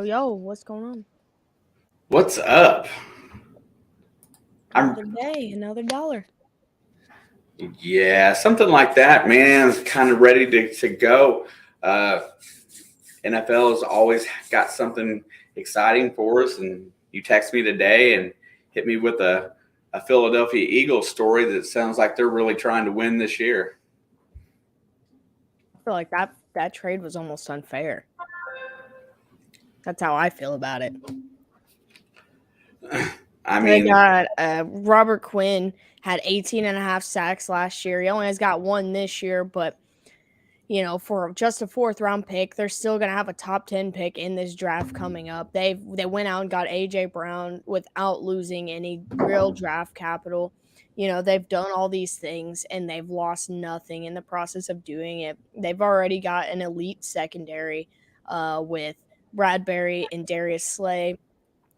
Yo, what's going on? What's up? Another day, another dollar. Yeah, something like that, man. Kind of ready to go. NFL has always got something exciting for us, and you text me today and hit me with a Philadelphia Eagles story that sounds like they're really trying to win this year. I feel like that trade was almost unfair. That's how I feel about it. I They mean, got Robert Quinn had 18.5 sacks last year. He only has got one this year, but for just a 4th-round pick, they're still going to have a top 10 pick in this draft coming up. They went out and got A.J. Brown without losing any real draft capital. They've done all these things, and they've lost nothing in the process of doing it. They've already got an elite secondary with Bradbury and Darius Slay,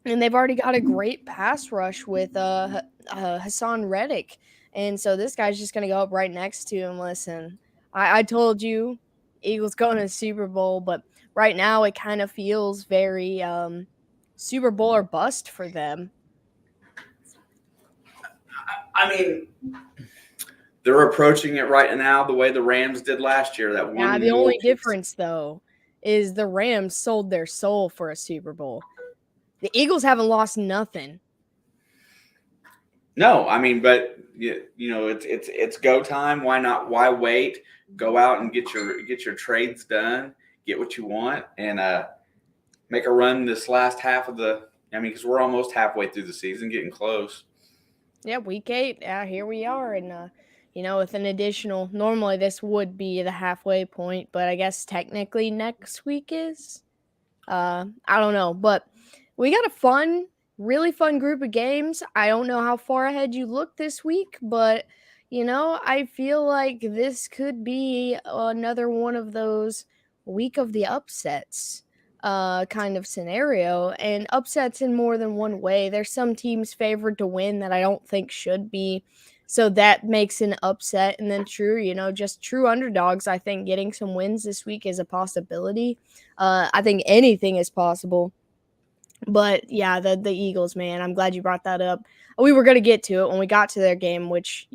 and they've already got a great pass rush with Hassan Reddick. And so this guy's just going to go up right next to him. Listen, I told you Eagles going to the Super Bowl, but right now it kind of feels very Super Bowl or bust for them. I mean, they're approaching it right now the way the Rams did last year. The only difference, though, is the Rams sold their soul for a Super Bowl. The Eagles haven't lost nothing. No, I mean, but it's go time. Why not? Why wait? Go out and get your trades done. Get what you want, and make a run this last half of the. I mean, because we're almost halfway through the season, getting close. Yeah, week 8. Yeah, here we are, and with an additional. Normally, this would be the halfway point, but I guess technically next week is. I don't know, but we got a really fun group of games. I don't know how far ahead you look this week, but I feel like this could be another one of those week of the upsets kind of scenario, and upsets in more than one way. There's some teams favored to win that I don't think should be, so that makes an upset. And then just true underdogs. I think getting some wins this week is a possibility. I think anything is possible. But yeah, the Eagles, man, I'm glad you brought that up. We were going to get to it when we got to their game, which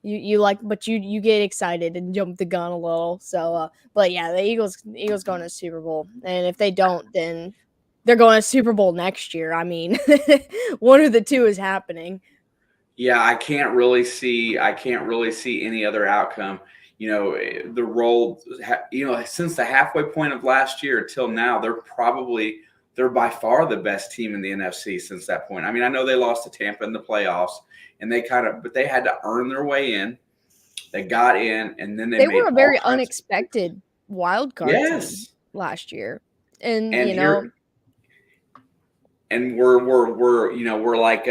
you like, but you get excited and jump the gun a little. So, but yeah, the Eagles going to Super Bowl, and if they don't, then they're going to Super Bowl next year. I mean, one of the two is happening. Yeah, I can't really see any other outcome. The role, since the halfway point of last year till now, they're by far the best team in the NFC since that point. I mean, I know they lost to Tampa in the playoffs, and but they had to earn their way in. They got in, and then they were a very unexpected wild card team last year, and and we're like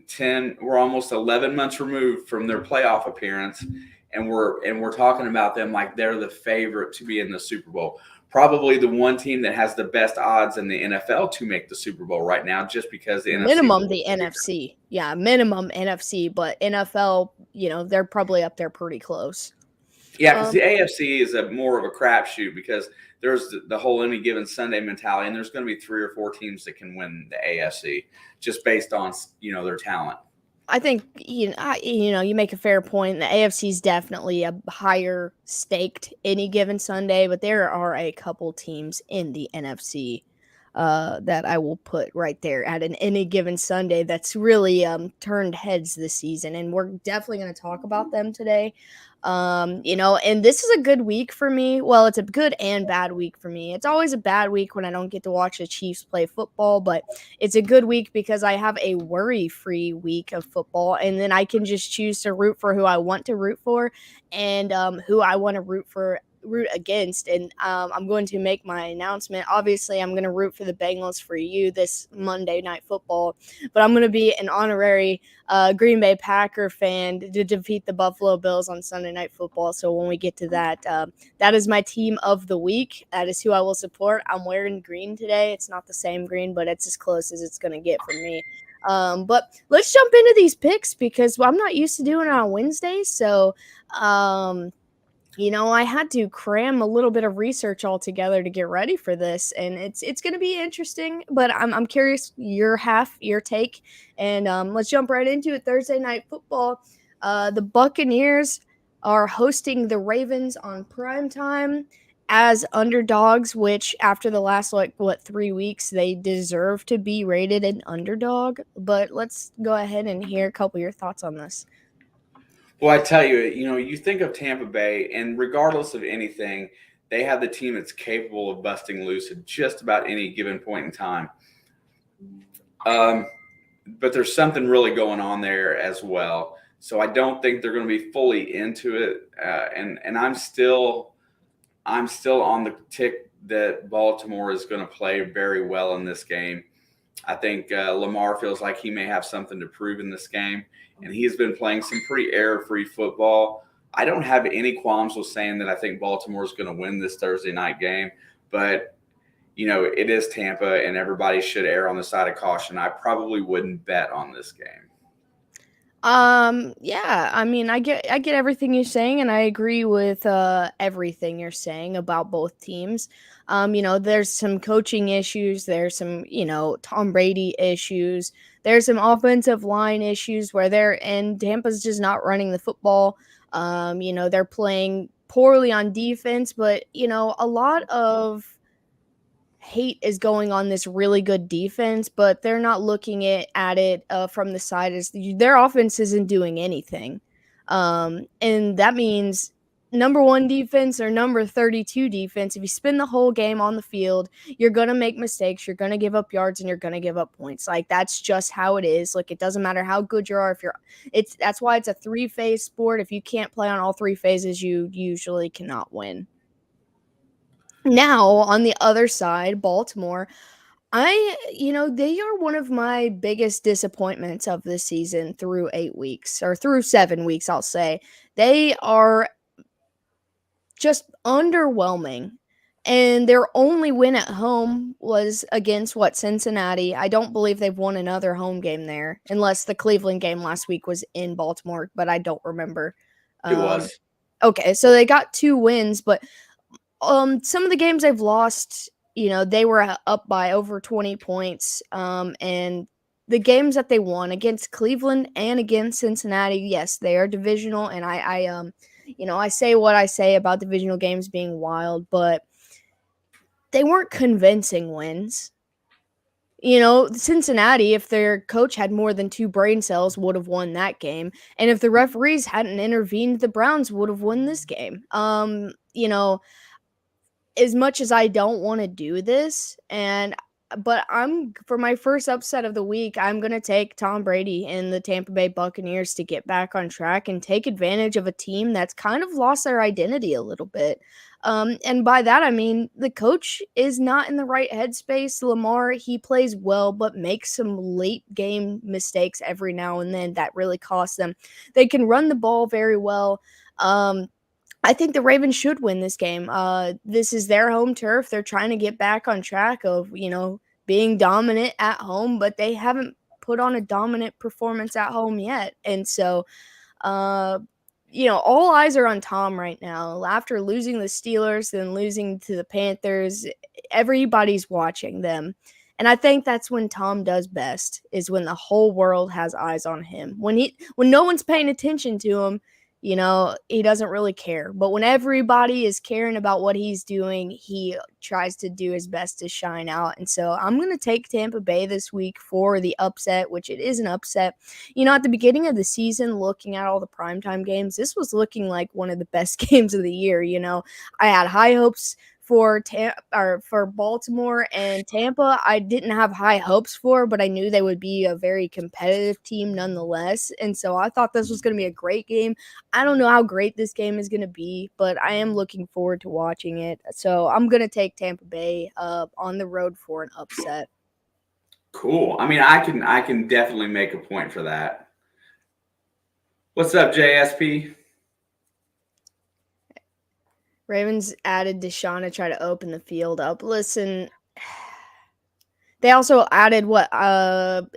10, we're almost 11 months removed from their playoff appearance, and we're talking about them like they're the favorite to be in the Super Bowl. Probably the one team that has the best odds in the NFL to make the Super Bowl right now, just because the NFC. Yeah, minimum NFC, but NFL, they're probably up there pretty close. Yeah, because the AFC is more of a crapshoot because there's the whole any given Sunday mentality, and there's going to be 3 or 4 teams that can win the AFC just based on their talent. I think you make a fair point. The AFC is definitely a higher staked any given Sunday, but there are a couple teams in the NFC that I will put right there at any given Sunday that's really turned heads this season, and we're definitely going to talk about them today. And this is a good week for me. Well, it's a good and bad week for me. It's always a bad week when I don't get to watch the Chiefs play football, but it's a good week because I have a worry-free week of football, and then I can just choose to root for who I want to root for and who I want to root against. And I'm going to make my announcement. Obviously, I'm going to root for the Bengals for you this Monday Night Football, but I'm going to be an honorary Green Bay Packer fan to defeat the Buffalo Bills on Sunday Night Football. So when we get to that, that is my team of the week. That is who I will support. I'm wearing green today. It's not the same green, but it's as close as it's going to get from me. But let's jump into these picks because I'm not used to doing it on Wednesdays. So, I had to cram a little bit of research all together to get ready for this, and it's going to be interesting. But I'm curious your take, and let's jump right into it. Thursday Night Football, the Buccaneers are hosting the Ravens on primetime as underdogs, which after the last 3 weeks they deserve to be rated an underdog. But let's go ahead and hear a couple of your thoughts on this. Well, I tell you, you think of Tampa Bay, and regardless of anything, they have the team that's capable of busting loose at just about any given point in time. But there's something really going on there as well. So I don't think they're going to be fully into it. And I'm still on the tick that Baltimore is going to play very well in this game. I think Lamar feels like he may have something to prove in this game, and he's been playing some pretty error-free football. I don't have any qualms with saying that I think Baltimore is going to win this Thursday night game, but it is Tampa, and everybody should err on the side of caution. I probably wouldn't bet on this game. Yeah, I mean, I get everything you're saying, and I agree with everything you're saying about both teams. There's some coaching issues, there's some, Tom Brady issues, there's some offensive line issues and Tampa's just not running the football. They're playing poorly on defense, but a lot of hate is going on this really good defense, but they're not looking at it from the side as their offense isn't doing anything. And that means number 1 defense or number 32 defense. If you spend the whole game on the field, you're going to make mistakes. You're going to give up yards and you're going to give up points. Like, that's just how it is. Like, it doesn't matter how good you are. That's why it's a 3-phase sport. If you can't play on all 3 phases, you usually cannot win. Now, on the other side, Baltimore, they are one of my biggest disappointments of this season through 8 weeks or through 7 weeks, I'll say. They are just underwhelming. And their only win at home was against Cincinnati. I don't believe they've won another home game there, unless the Cleveland game last week was in Baltimore, but I don't remember. It was. Okay, so they got 2 wins, but some of the games they've lost, they were up by over 20 points. And the games that they won against Cleveland and against Cincinnati, yes, they are divisional. And I say what I say about divisional games being wild, but they weren't convincing wins. Cincinnati, if their coach had more than 2 brain cells, would have won that game. And if the referees hadn't intervened, the Browns would have won this game. As much as I don't want to do this, but for my first upset of the week, I'm going to take Tom Brady and the Tampa Bay Buccaneers to get back on track and take advantage of a team that's kind of lost their identity a little bit. And by that, I mean, the coach is not in the right headspace. Lamar, he plays well, but makes some late game mistakes every now and then that really cost them. They can run the ball very well. I think the Ravens should win this game. This is their home turf. They're trying to get back on track of, being dominant at home, but they haven't put on a dominant performance at home yet. And so, all eyes are on Tom right now. After losing the Steelers and losing to the Panthers, everybody's watching them. And I think that's when Tom does best, is when the whole world has eyes on him. When no one's paying attention to him, he doesn't really care. But when everybody is caring about what he's doing, he tries to do his best to shine out. And so I'm going to take Tampa Bay this week for the upset, which it is an upset. At the beginning of the season, looking at all the primetime games, this was looking like one of the best games of the year. I had high hopes for Baltimore and Tampa. I didn't have high hopes for, but I knew they would be a very competitive team nonetheless. And so I thought this was going to be a great game. I don't know how great this game is going to be, but I am looking forward to watching it. So I'm going to take Tampa Bay on the road for an upset. Cool. I mean, I can definitely make a point for that. What's up, JSP? Ravens added Deshaun to try to open the field up. Listen, they also added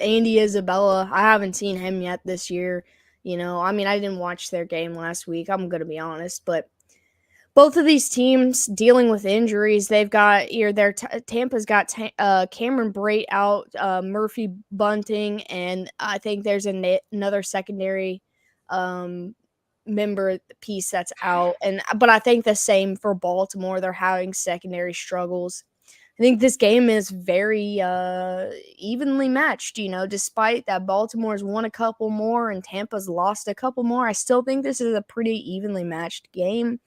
Andy Isabella. I haven't seen him yet this year. I didn't watch their game last week. I'm going to be honest, but both of these teams dealing with injuries. They've got Tampa's got Cameron Brate out, Murphy Bunting, and I think there's another secondary member piece that's out. But I think the same for Baltimore. They're having secondary struggles. I think this game is very evenly matched, despite that Baltimore's won a couple more and Tampa's lost a couple more. I still think this is a pretty evenly matched game.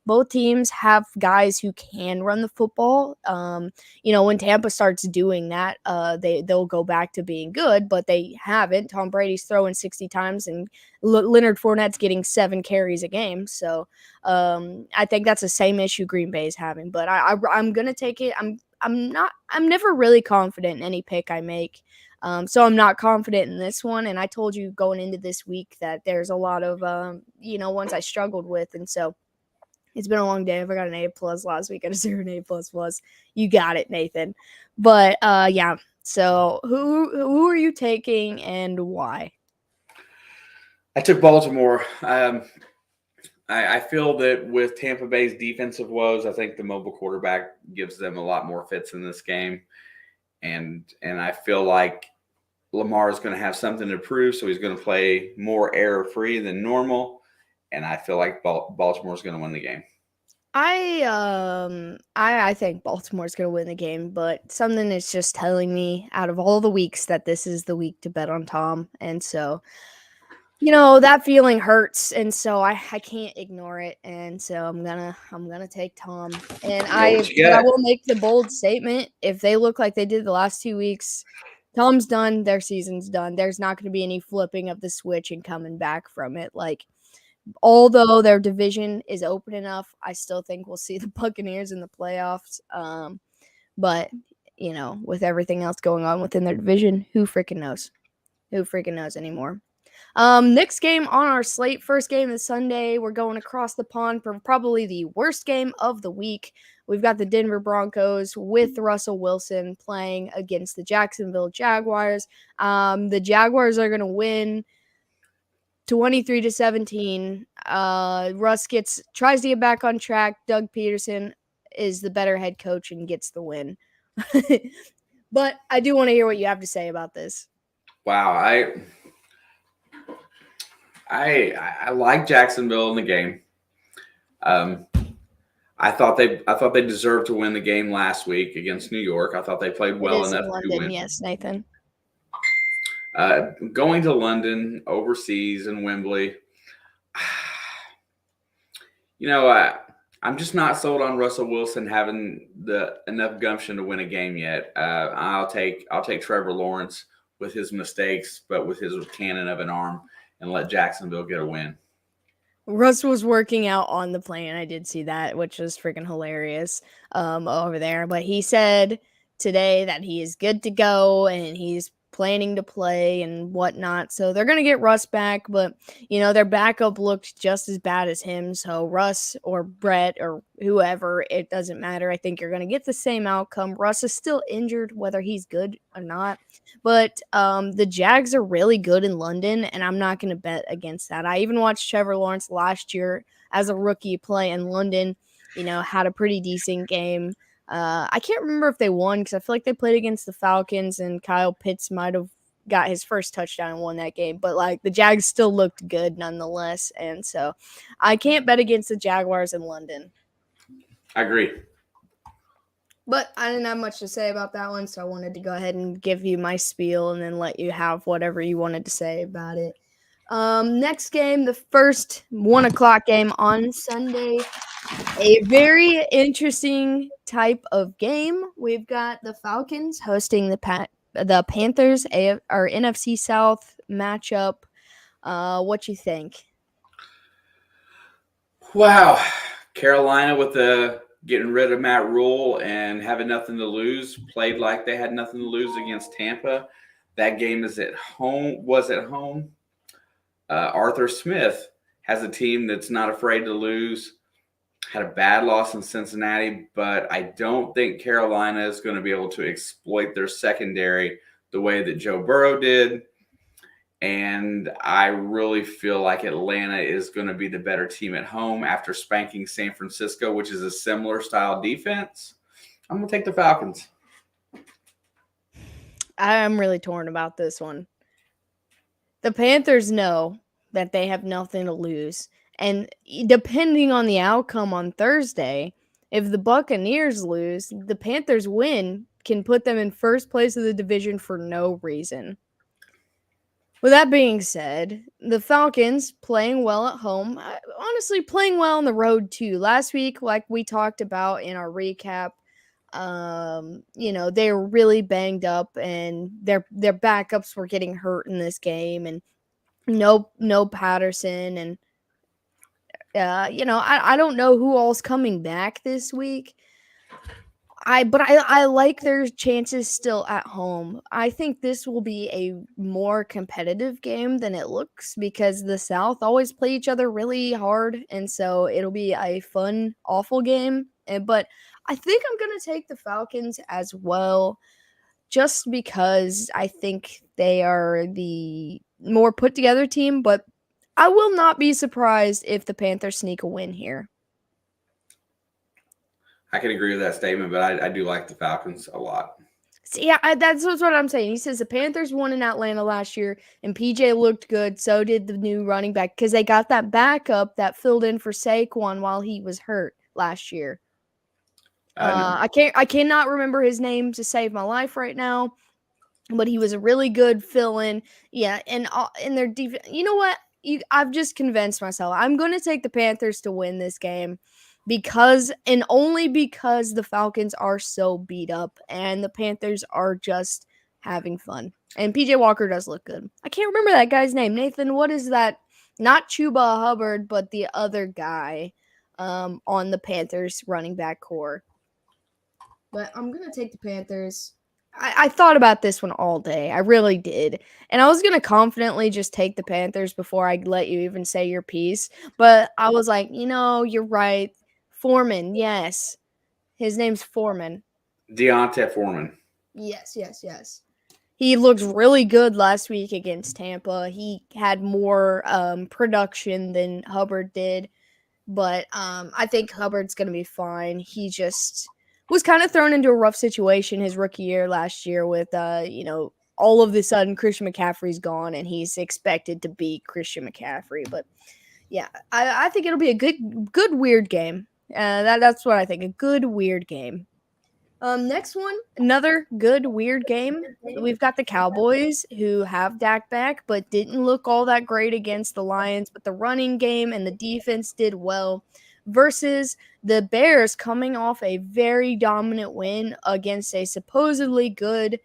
Both teams have guys who can run the football. When Tampa starts doing that, they'll go back to being good, but they haven't. Tom Brady's throwing 60 times, and Leonard Fournette's getting 7 carries a game. So I think that's the same issue Green Bay is having. But I'm gonna take it. I'm never really confident in any pick I make. So I'm not confident in this one. And I told you going into this week that there's a lot of ones I struggled with, and so. It's been a long day. I got an A+ last week. I deserve an A++. You got it, Nathan. But yeah. So who are you taking and why? I took Baltimore. I feel that with Tampa Bay's defensive woes, I think the mobile quarterback gives them a lot more fits in this game, and I feel like Lamar is going to have something to prove, so he's going to play more error-free than normal. And I feel like Baltimore's going to win the game. I think Baltimore's going to win the game, but something is just telling me out of all the weeks that this is the week to bet on Tom, and so that feeling hurts, and so I can't ignore it, and so I'm gonna take Tom, and I will make the bold statement: if they look like they did the last 2 weeks, Tom's done. Their season's done. There's not going to be any flipping of the switch and coming back from it. Although their division is open enough, I still think we'll see the Buccaneers in the playoffs. But, with everything else going on within their division, who freaking knows? Who freaking knows anymore? Next game on our slate, first game of Sunday, we're going across the pond for probably the worst game of the week. We've got the Denver Broncos with Russell Wilson playing against the Jacksonville Jaguars. The Jaguars are going to win 23-17. Russ tries to get back on track. Doug Peterson is the better head coach and gets the win. But I do want to hear what you have to say about this. Wow, I like Jacksonville in the game. I thought they deserved to win the game last week against New York. I thought they played well enough London, to win. Yes, Nathan. Going to London, overseas, and Wembley. I'm just not sold on Russell Wilson having enough gumption to win a game yet. I'll take Trevor Lawrence with his mistakes, but with his cannon of an arm, and let Jacksonville get a win. Russ was working out on the plane. I did see that, which was freaking hilarious over there. But he said today that he is good to go and he's planning to play and whatnot. So they're going to get Russ back, but their backup looked just as bad as him. So Russ or Brett or whoever, it doesn't matter. I think you're going to get the same outcome. Russ is still injured, whether he's good or not. But the Jags are really good in London, and I'm not going to bet against that. I even watched Trevor Lawrence last year as a rookie play in London, had a pretty decent game. I can't remember if they won because I feel like they played against the Falcons and Kyle Pitts might have got his first touchdown and won that game. But like the Jags still looked good nonetheless, and so I can't bet against the Jaguars in London. I agree. But I didn't have much to say about that one, so I wanted to go ahead and give you my spiel and then let you have whatever you wanted to say about it. Next game, the first 1 o'clock game on Sunday. A very interesting type of game. We've got the Falcons hosting the Panthers, our NFC South matchup. What you think? Wow, Carolina with the getting rid of Matt Rule and having nothing to lose played like they had nothing to lose against Tampa. That game is at home. Was at home. Arthur Smith has a team that's not afraid to lose. Had a bad loss in Cincinnati, but I don't think Carolina is going to be able to exploit their secondary the way that Joe Burrow did. And I really feel like Atlanta is going to be the better team at home after spanking San Francisco, which is a similar style defense. I'm going to take the Falcons. I'm really torn about this one. The Panthers know that they have nothing to lose. And depending on the outcome on Thursday, if the Buccaneers lose, the Panthers win can put them in first place of the division for no reason. With that being said, the Falcons playing well at home, honestly playing well on the road too. Last week, like we talked about in our recap, they were really banged up and their backups were getting hurt in this game, and no Patterson, and I don't know who all's coming back this week. I like their chances still at home. I think this will be a more competitive game than it looks because the South always play each other really hard, and so it'll be a fun, awful game. But I think I'm gonna take the Falcons as well, just because I think they are the more put together team. But I will not be surprised if the Panthers sneak a win here. I can agree with that statement, but I do like the Falcons a lot. See, yeah, that's what I'm saying. He says the Panthers won in Atlanta last year, and PJ looked good. So did the new running back because they got that backup that filled in for Saquon while he was hurt last year. I cannot remember his name to save my life right now, but he was a really good fill-in. Yeah, and in their defense, you know what? I've just convinced myself. I'm going to take the Panthers to win this game because, and only because, the Falcons are so beat up and the Panthers are just having fun. And PJ Walker does look good. I can't remember that guy's name. Nathan, what is that? Not Chuba Hubbard, but the other guy on the Panthers running back core. But I'm going to take the Panthers. I thought about this one all day. I really did. And I was going to confidently just take the Panthers before I let you even say your piece. But I was like, you're right. Foreman, yes. His name's Foreman. Deontay Foreman. Yes. He looked really good last week against Tampa. He had more production than Hubbard did. But I think Hubbard's going to be fine. He just was kind of thrown into a rough situation his rookie year last year with, all of a sudden Christian McCaffrey's gone and he's expected to be Christian McCaffrey. But yeah, I think it'll be a good weird game. That's what I think. A good weird game. Next one, another good weird game. We've got the Cowboys who have Dak back, but didn't look all that great against the Lions. But the running game and the defense did well. Versus the Bears coming off a very dominant win against a supposedly good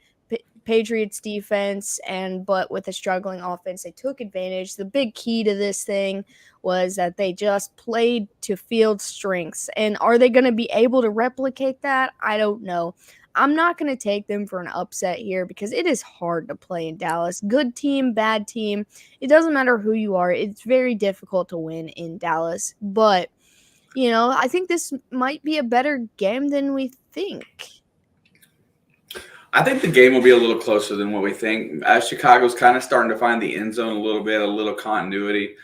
Patriots defense, but with a struggling offense, they took advantage. The big key to this thing was that they just played to field strengths. And are they going to be able to replicate that? I don't know. I'm not going to take them for an upset here because it is hard to play in Dallas. Good team, bad team. It doesn't matter who you are. It's very difficult to win in Dallas. But I think this might be a better game than we think. I think the game will be a little closer than what we think. Chicago's kind of starting to find the end zone a little bit, a little continuity.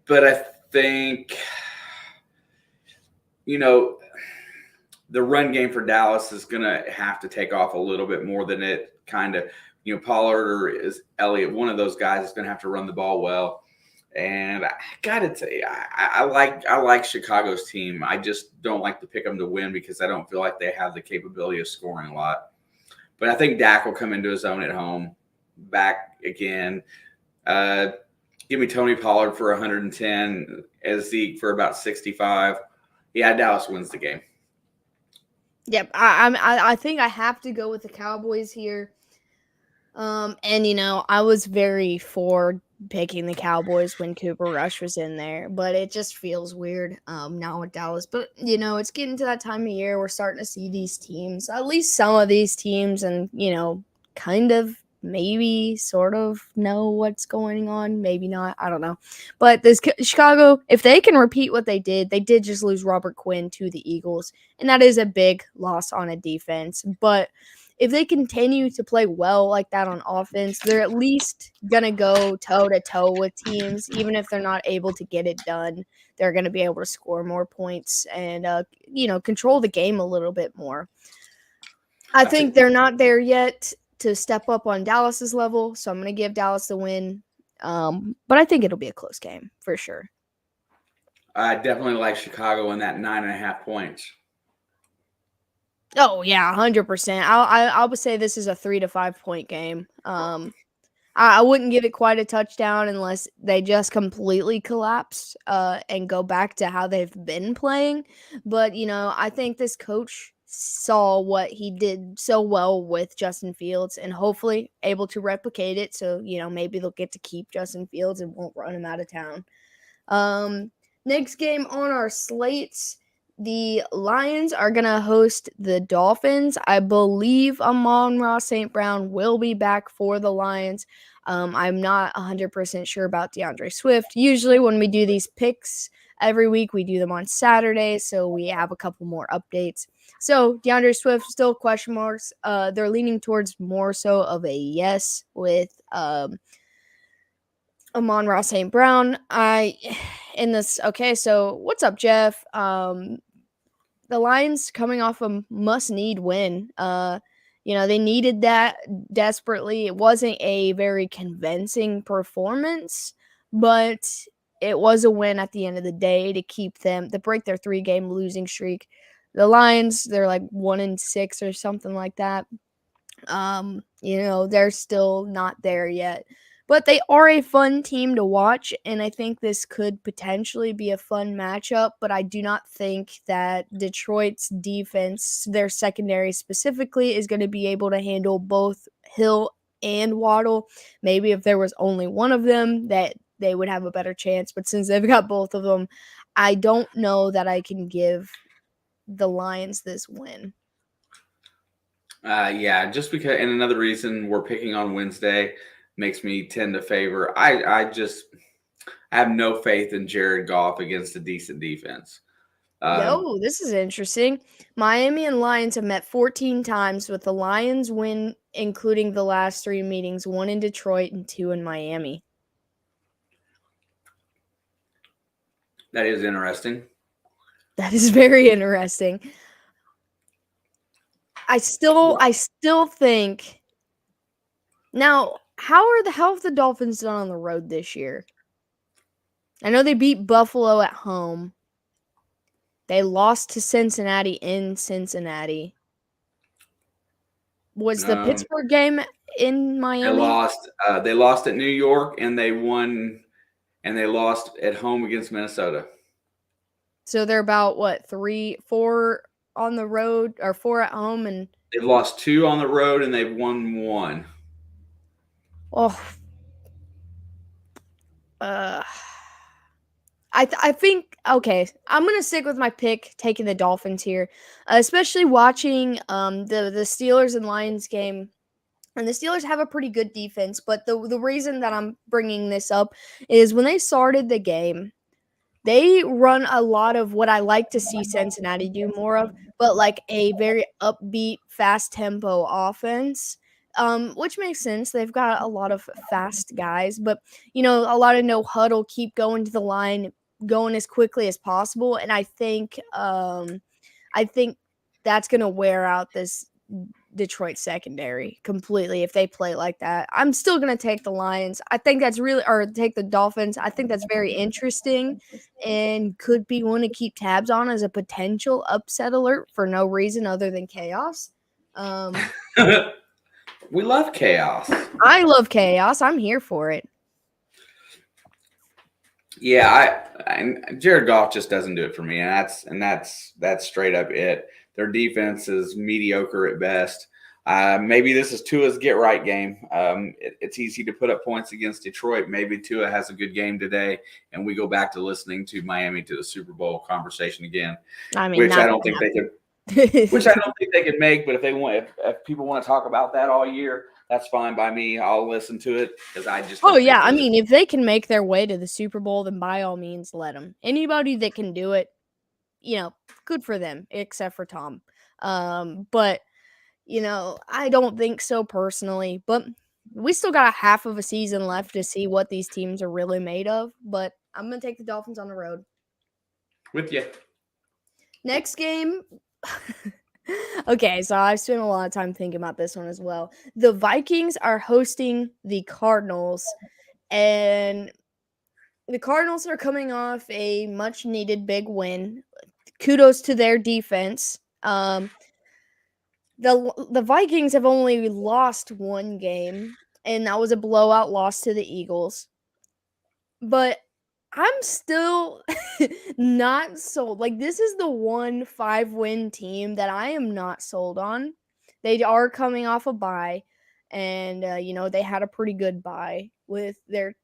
But I think, the run game for Dallas is going to have to take off a little bit more than it kind of, Pollard or is Elliott, one of those guys is going to have to run the ball well. And I got to tell you, I like Chicago's team. I just don't like to pick them to win because I don't feel like they have the capability of scoring a lot. But I think Dak will come into his own at home, back again. Give me Tony Pollard for 110, as Zeke for about 65. Yeah, Dallas wins the game. Yep, I think I have to go with the Cowboys here. And I was very for picking the Cowboys when Cooper Rush was in there, but it just feels weird now with Dallas. But it's getting to that time of year we're starting to see these teams, at least some of these teams, and kind of maybe sort of know what's going on, maybe not, I don't know. But this Chicago, if they can repeat what they did just lose Robert Quinn to the Eagles, and that is a big loss on a defense. But if they continue to play well like that on offense, they're at least going to go toe-to-toe with teams. Even if they're not able to get it done, they're going to be able to score more points and, control the game a little bit more. I think they're not there yet to step up on Dallas's level, so I'm going to give Dallas the win. But I think it'll be a close game for sure. I definitely like Chicago in that 9.5 points. Oh yeah, 100%. I would say this is a 3 to 5 point game. I wouldn't give it quite a touchdown unless they just completely collapse and go back to how they've been playing. But I think this coach saw what he did so well with Justin Fields and hopefully able to replicate it. So maybe they'll get to keep Justin Fields and won't run him out of town. Next game on our slates. The Lions are going to host the Dolphins. I believe Amon-Ra St. Brown will be back for the Lions. I'm not 100% sure about DeAndre Swift. Usually when we do these picks every week, we do them on Saturday, so we have a couple more updates. So DeAndre Swift, still question marks. They're leaning towards more so of a yes with Amon-Ra St. Brown. Okay, so what's up, Jeff? The Lions coming off a must-need win. They needed that desperately. It wasn't a very convincing performance, but it was a win at the end of the day to break their 3-game losing streak. The Lions, they're like 1-6 or something like that. They're still not there yet. But they are a fun team to watch, and I think this could potentially be a fun matchup, but I do not think that Detroit's defense, their secondary specifically, is going to be able to handle both Hill and Waddle. Maybe if there was only one of them, that they would have a better chance, but since they've got both of them, I don't know that I can give the Lions this win. Yeah, just because, and another reason we're picking on Wednesday makes me tend to favor. I have no faith in Jared Goff against a decent defense. This is interesting. Miami and Lions have met 14 times, with the Lions win, including the last 3 meetings, 1 in Detroit and 2 in Miami. That is interesting. That is very interesting. I still think. Now, how have the Dolphins done on the road this year? I know they beat Buffalo at home. They lost to Cincinnati in Cincinnati. Was the Pittsburgh game in Miami? They lost at New York, and they won, and they lost at home against Minnesota. So they're about what, 4 on the road or 4 at home, and they've lost 2 on the road, and they've won 1. Oh, I think, okay, I'm going to stick with my pick, taking the Dolphins here, especially watching the Steelers and Lions game. And the Steelers have a pretty good defense, but the reason that I'm bringing this up is when they started the game, they run a lot of what I like to see Cincinnati do more of, but like a very upbeat, fast tempo offense. Which makes sense. They've got a lot of fast guys, but a lot of no huddle, keep going to the line, going as quickly as possible. And I think that's going to wear out this Detroit secondary completely if they play like that. I'm still going to take the Lions. I think that's really, or take the Dolphins. I think that's very interesting and could be one to keep tabs on as a potential upset alert for no reason other than chaos. We love chaos. I love chaos. I'm here for it. Yeah, and Jared Goff just doesn't do it for me, and that's straight up it. Their defense is mediocre at best. Maybe this is Tua's get right game. It's easy to put up points against Detroit. Maybe Tua has a good game today, and we go back to listening to Miami to the Super Bowl conversation again. I mean, which I don't think they could. Which I don't think they could make, but if they want, if people want to talk about that all year, that's fine by me. I'll listen to it because I just. Oh yeah, I mean, if they can make their way to the Super Bowl, then by all means, let them. Anybody that can do it, good for them, except for Tom. But I don't think so personally. But we still got a half of a season left to see what these teams are really made of. But I'm gonna take the Dolphins on the road. With you. Next game. Okay, so I've spent a lot of time thinking about this one as well. The Vikings are hosting the Cardinals, and the Cardinals are coming off a much-needed big win. Kudos to their defense. The Vikings have only lost one game, and that was a blowout loss to the Eagles. But I'm still not sold. Like, this is the 5-win team that I am not sold on. They are coming off a bye, and, they had a pretty good bye with their,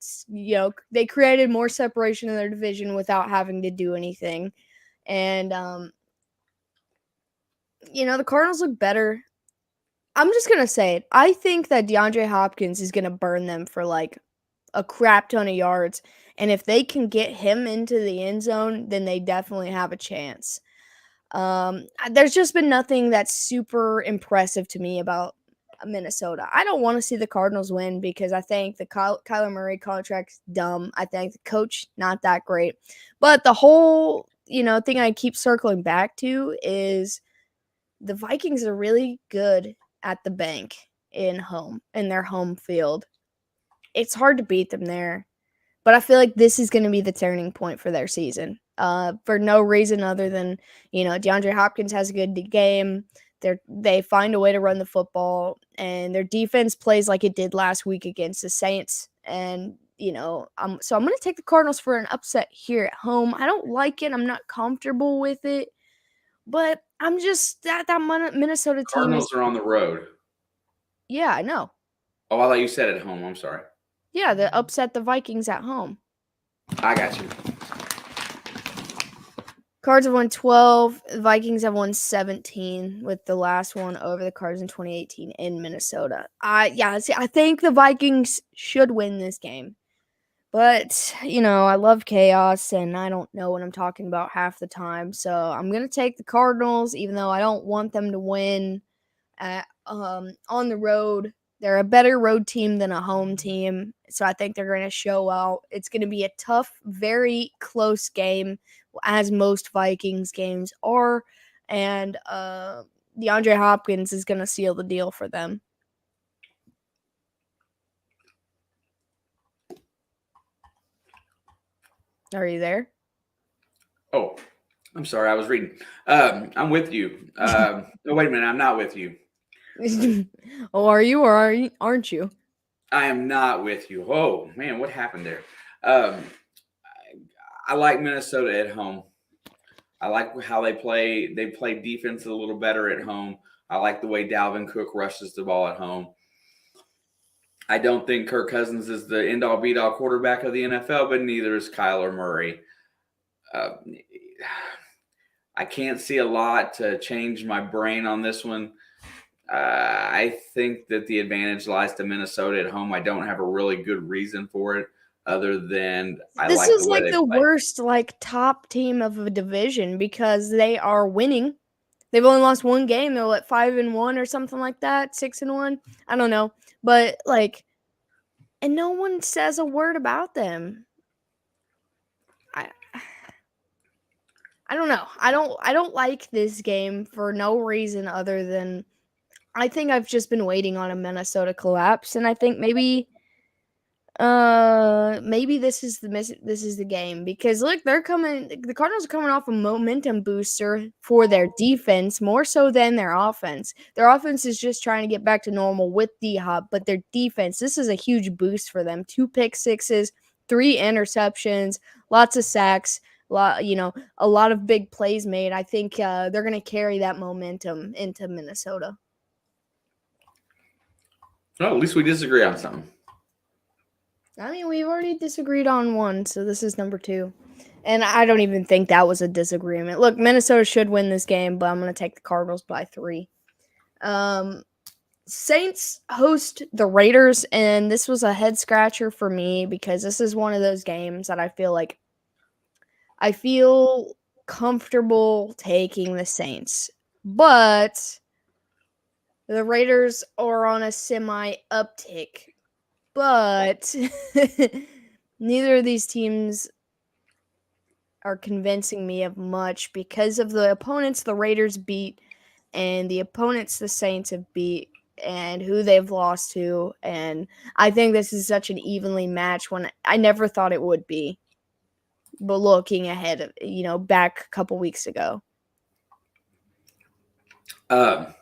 they created more separation in their division without having to do anything. And, the Cardinals look better. I'm just going to say it. I think that DeAndre Hopkins is going to burn them for, like, a crap ton of yards. And if they can get him into the end zone, then they definitely have a chance. There's just been nothing that's super impressive to me about Minnesota. I don't want to see the Cardinals win because I think the Kyler Murray contract's dumb. I think the coach, not that great. But the whole, thing I keep circling back to is the Vikings are really good at the bank in their home field. It's hard to beat them there. But I feel like this is going to be the turning point for their season. For no reason other than, DeAndre Hopkins has a good game. They find a way to run the football, and their defense plays like it did last week against the Saints. And, so I'm going to take the Cardinals for an upset here at home. I don't like it. I'm not comfortable with it. But I'm just that Minnesota team. Cardinals are on the road. Yeah, I know. Oh, I thought you said at home. I'm sorry. Yeah, they upset the Vikings at home. I got you. Cards have won 12. The Vikings have won 17 with the last one over the Cards in 2018 in Minnesota. I think the Vikings should win this game. But, I love chaos, and I don't know what I'm talking about half the time. So I'm going to take the Cardinals, even though I don't want them to win on the road. They're a better road team than a home team, so I think they're going to show out. It's going to be a tough, very close game, as most Vikings games are, and DeAndre Hopkins is going to seal the deal for them. Are you there? Oh, I'm sorry. I was reading. I'm with you. No, wait a minute. I'm not with you. Oh, are you or aren't you? I am not with you. Oh, man, what happened there? I like Minnesota at home. I like how they play. They play defense a little better at home. I like the way Dalvin Cook rushes the ball at home. I don't think Kirk Cousins is the end-all, be-all quarterback of the NFL, but neither is Kyler Murray. I can't see a lot to change my brain on this one. I think that the advantage lies to Minnesota at home. I don't have a really good reason for it other than this is like the worst top team of a division because they are winning. They've only lost one game. They're 5-1 or something like that, 6-1. I don't know, but and no one says a word about them. I don't know. I don't like this game for no reason other than I think I've just been waiting on a Minnesota collapse, and I think maybe this is the game because look, the Cardinals are coming off a momentum booster for their defense more so than their offense. Their offense is just trying to get back to normal with D-Hop, but their defense, this is a huge boost for them. 2 pick sixes, 3 interceptions, lots of sacks, a lot of big plays made. I think they're going to carry that momentum into Minnesota. Well, at least we disagree on something. I mean, we've already disagreed on one, so this is number 2. And I don't even think that was a disagreement. Look, Minnesota should win this game, but I'm going to take the Cardinals by 3. Saints host the Raiders, and this was a head scratcher for me because this is one of those games that I feel comfortable taking the Saints. But the Raiders are on a semi uptick. But neither of these teams are convincing me of much because of the opponents the Raiders beat and the opponents the Saints have beat and who they've lost to. And I think this is such an evenly matched one. I never thought it would be. But looking ahead, back a couple weeks ago. I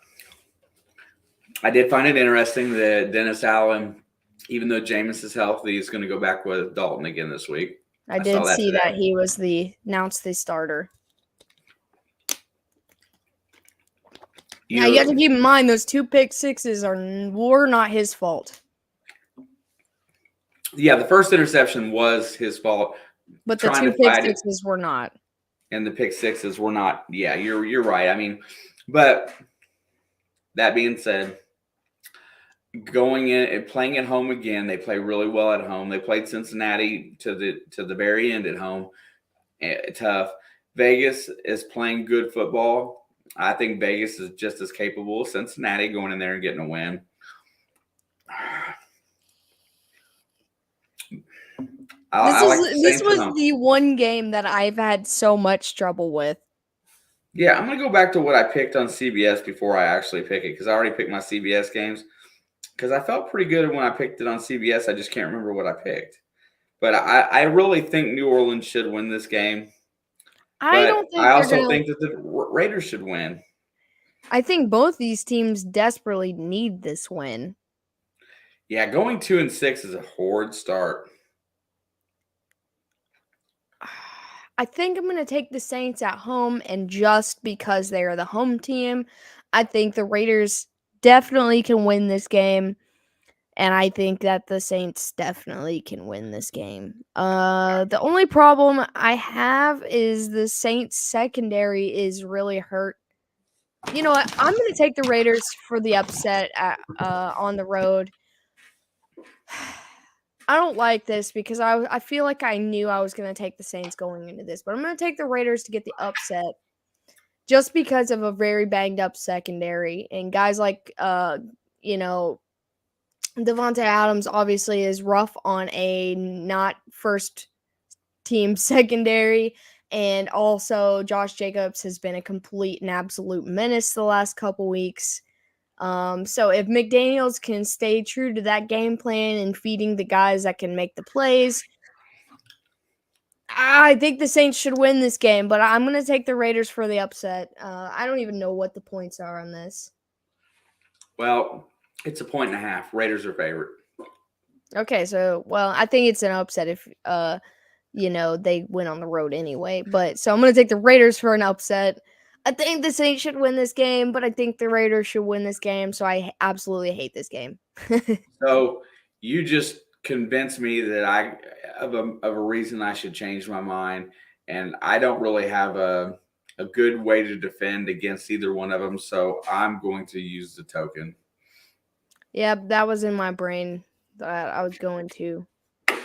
did find it interesting that Dennis Allen, even though Jameis is healthy, is going to go back with Dalton again this week. I did see that he was announced the starter. Now you have to keep in mind those 2 pick sixes were not his fault. Yeah, the first interception was his fault, but the 2 pick sixes were not. And the pick sixes were not. Yeah, you're right. I mean, but that being said, going in and playing at home again, they play really well at home. They played Cincinnati to the very end at home. Tough. Vegas is playing good football. I think Vegas is just as capable as Cincinnati going in there and getting a win. This was the one game that I've had so much trouble with. Yeah, I'm going to go back to what I picked on CBS before I actually pick it because I already picked my CBS games. Because I felt pretty good when I picked it on CBS. I just can't remember what I picked. But I really think New Orleans should win this game. I also think that the Raiders should win. I think both these teams desperately need this win. Yeah, going 2-6 is a horrid start. I think I'm going to take the Saints at home, and just because they are the home team, I think the Raiders definitely can win this game, and I think that the Saints definitely can win this game. The only problem I have is the Saints secondary is really hurt. You know what? I'm going to take the Raiders for the upset on the road. I don't like this because I feel like I knew I was going to take the Saints going into this, but I'm going to take the Raiders to get the upset just because of a very banged up secondary and guys like Devontae Adams obviously is rough on a not first team secondary, and also Josh Jacobs has been a complete and absolute menace the last couple weeks. So if McDaniels can stay true to that game plan and feeding the guys that can make the plays, I think the Saints should win this game, but I'm going to take the Raiders for the upset. I don't even know what the points are on this. Well, it's 1.5. Raiders are favorite. Okay, so, I think it's an upset if, they win on the road anyway. But so I'm going to take the Raiders for an upset. I think the Saints should win this game, but I think the Raiders should win this game, so I absolutely hate this game. So you just convinced me that of a reason I should change my mind, and I don't really have a good way to defend against either one of them, so I'm going to use the token. Yeah, that was in my brain that I was going to. It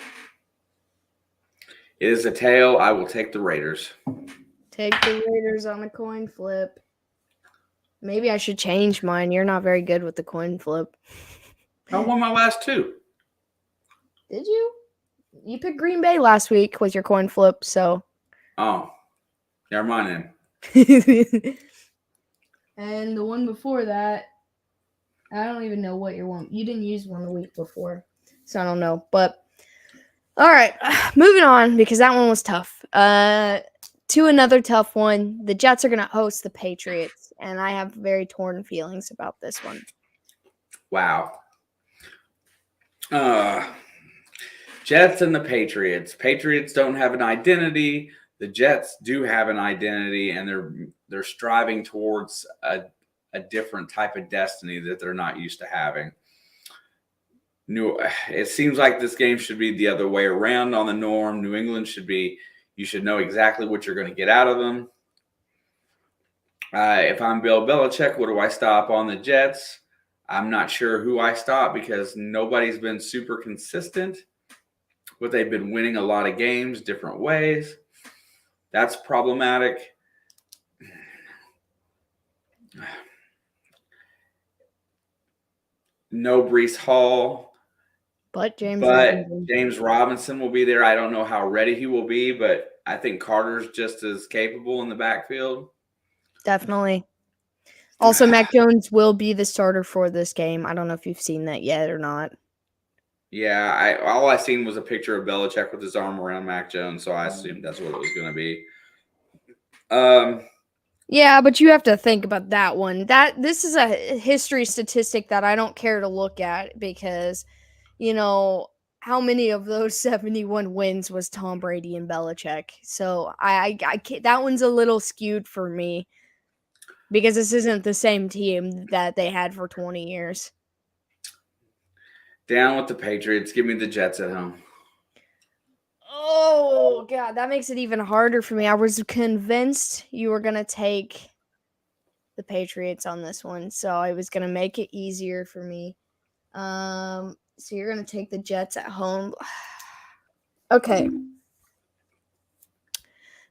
is a tail. I will take the Raiders. Take the Raiders on a coin flip. Maybe I should change mine. You're not very good with the coin flip. I won my last 2. Did you? You picked Green Bay last week with your coin flip, so. Oh. Never mind then. And the one before that, I don't even know what your one. You didn't use one the week before, so I don't know. But all right, moving on because that one was tough. To another tough one. The Jets are going to host the Patriots, and I have very torn feelings about this one. Wow. Jets and the Patriots. Patriots don't have an identity. The Jets do have an identity, and they're striving towards a different type of destiny that they're not used to having. It seems like this game should be the other way around on the norm. New England you should know exactly what you're going to get out of them. If I'm Bill Belichick, what do I stop on the Jets? I'm not sure who I stop because nobody's been super consistent, but they've been winning a lot of games different ways. That's problematic. No Breece Hall. But James Robinson will be there. I don't know how ready he will be, but I think Carter's just as capable in the backfield. Definitely. Also, Mac Jones will be the starter for this game. I don't know if you've seen that yet or not. Yeah, all I seen was a picture of Belichick with his arm around Mac Jones, so I assumed that's what it was going to be. Yeah, but you have to think about that one. This is a history statistic that I don't care to look at because, how many of those 71 wins was Tom Brady and Belichick? So I can't, that one's a little skewed for me because this isn't the same team that they had for 20 years. Down with the Patriots. Give me the Jets at home. Oh, God, that makes it even harder for me. I was convinced you were going to take the Patriots on this one, so I was going to make it easier for me. So you're going to take the Jets at home. Okay.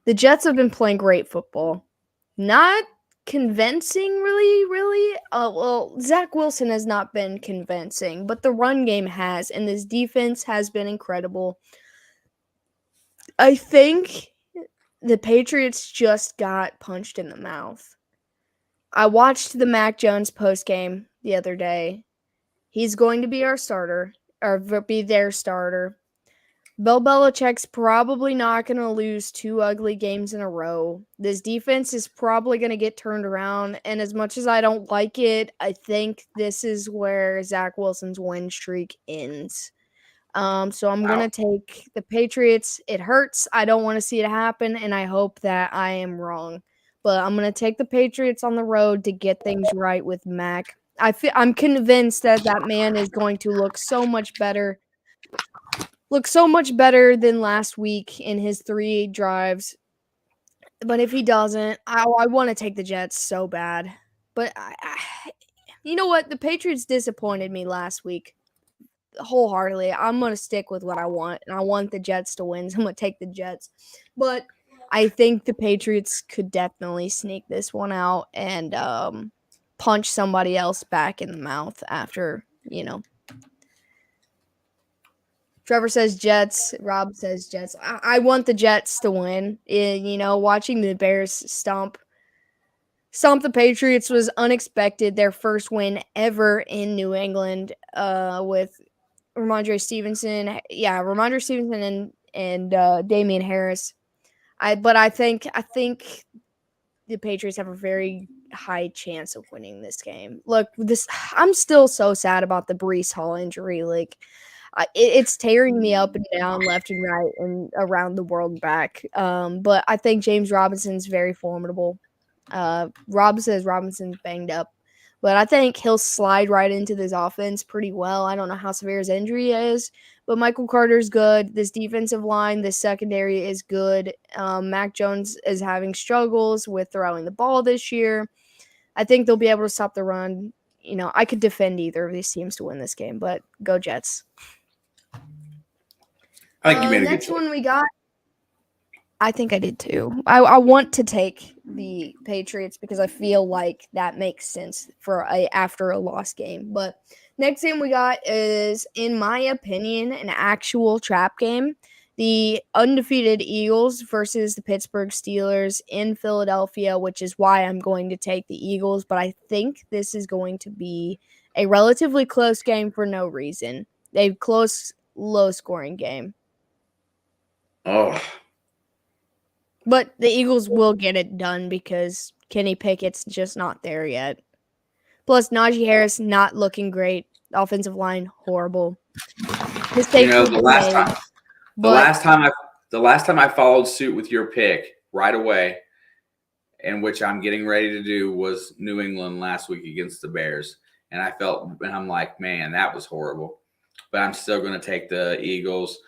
The Jets have been playing great football. Not convincing, really. Well, Zach Wilson has not been convincing, but the run game has, and this defense has been incredible. I think the Patriots just got punched in the mouth. I watched the Mac Jones postgame the other day. He's going to be our starter, or be their starter. Bill Belichick's probably not going to lose 2 ugly games in a row. This defense is probably going to get turned around, and as much as I don't like it, I think this is where Zach Wilson's win streak ends. So I'm going to take the Patriots. It hurts. I don't want to see it happen, and I hope that I am wrong. But I'm going to take the Patriots on the road to get things right with Mac. I'm convinced that man is going to look so much better than last week in his 3 drives. But if he doesn't, I want to take the Jets so bad. But you know what? The Patriots disappointed me last week wholeheartedly. I'm going to stick with what I want, and I want the Jets to win, so I'm going to take the Jets. But I think the Patriots could definitely sneak this one out and punch somebody else back in the mouth after, Trevor says Jets. Rob says Jets. I want the Jets to win. Watching the Bears stomp the Patriots was unexpected. Their first win ever in New England with Ramondre Stevenson. Yeah, Ramondre Stevenson and Damian Harris. I think the Patriots have a very high chance of winning this game. Look, I'm still so sad about the Breece Hall injury. Like, it's tearing me up and down, left and right, and around the world and back. But I think James Robinson's very formidable. Rob says Robinson's banged up, but I think he'll slide right into this offense pretty well. I don't know how severe his injury is, but Michael Carter's good. This defensive line, this secondary is good. Mac Jones is having struggles with throwing the ball this year. I think they'll be able to stop the run. I could defend either of these teams to win this game, but go Jets. I think you made a next good choice. one we got. I think I did too. I want to take the Patriots because I feel like that makes sense for after a lost game. But next game we got is, in my opinion, an actual trap game. the undefeated Eagles versus the Pittsburgh Steelers in Philadelphia, which is why I'm going to take the Eagles. But I think this is going to be a relatively close game for no reason. A close, low-scoring game. Oh, But the Eagles will get it done because Kenny Pickett's just not there yet. Plus, Najee Harris not looking great. Offensive line, horrible. Mistakes will the be last made. time, But the last time I followed suit with your pick right away, and which I'm getting ready to do, was New England last week against the Bears, and I'm like, man, that was horrible. But I'm still going to take the Eagles.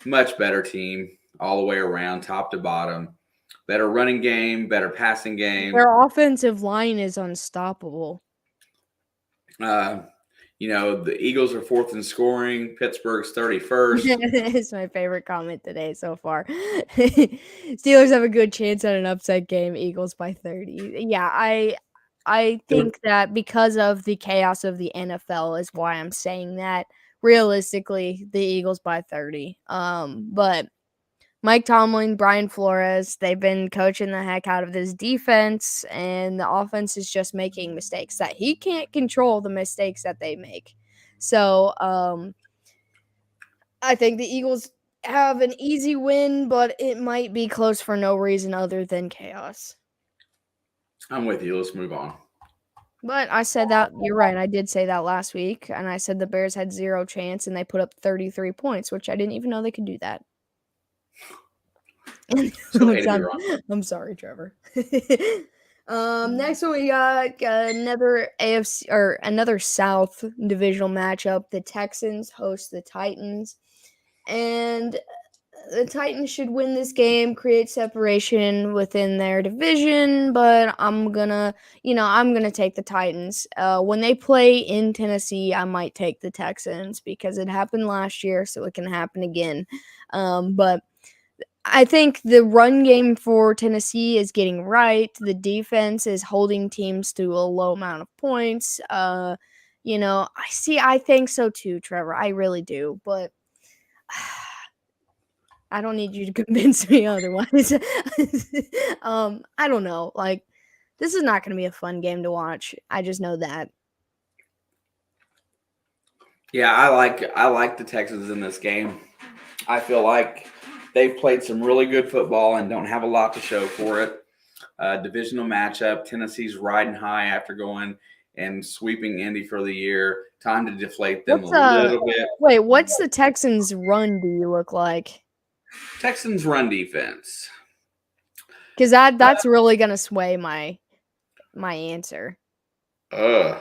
Much better team all the way around, top to bottom. Better running game, better passing game. their offensive line is unstoppable. The Eagles are 4th in scoring. Pittsburgh's 31st. It's my favorite comment today so far. Steelers have a good chance at an upset game. Eagles by 30. Yeah, I think that because of the chaos of the NFL is why I'm saying that. Realistically, the Eagles by 30. But Mike Tomlin, Brian Flores, they've been coaching the heck out of this defense, and the offense is just making mistakes that he can't control the mistakes that they make. So, I think the Eagles have an easy win, but it might be close for no reason other than chaos. I'm with you. Let's move on. But I said that, you're right, I did say that last week, and I said the Bears had 0 chance, and they put up 33 points, which I didn't even know they could do that. I'm sorry, Trevor. Next one we got another AFC or another South divisional matchup. The Texans host the Titans, and the Titans should win this game, create separation within their division. But I'm gonna take the Titans. When they play in Tennessee, I might take the Texans because it happened last year, so it can happen again. But I think the run game for Tennessee is getting right. The defense is holding teams to a low amount of points. I think so too, Trevor. I really do, but I don't need you to convince me otherwise. I don't know. Like, this is not going to be a fun game to watch. I just know that. Yeah, I like the Texans in this game. I feel like they've played some really good football and don't have a lot to show for it. Divisional matchup. Tennessee's riding high after going and sweeping Indy for the year. Time to deflate them a little bit. Wait, what's the Texans' run do you look like? Texans run defense. Because that's really going to sway my answer. They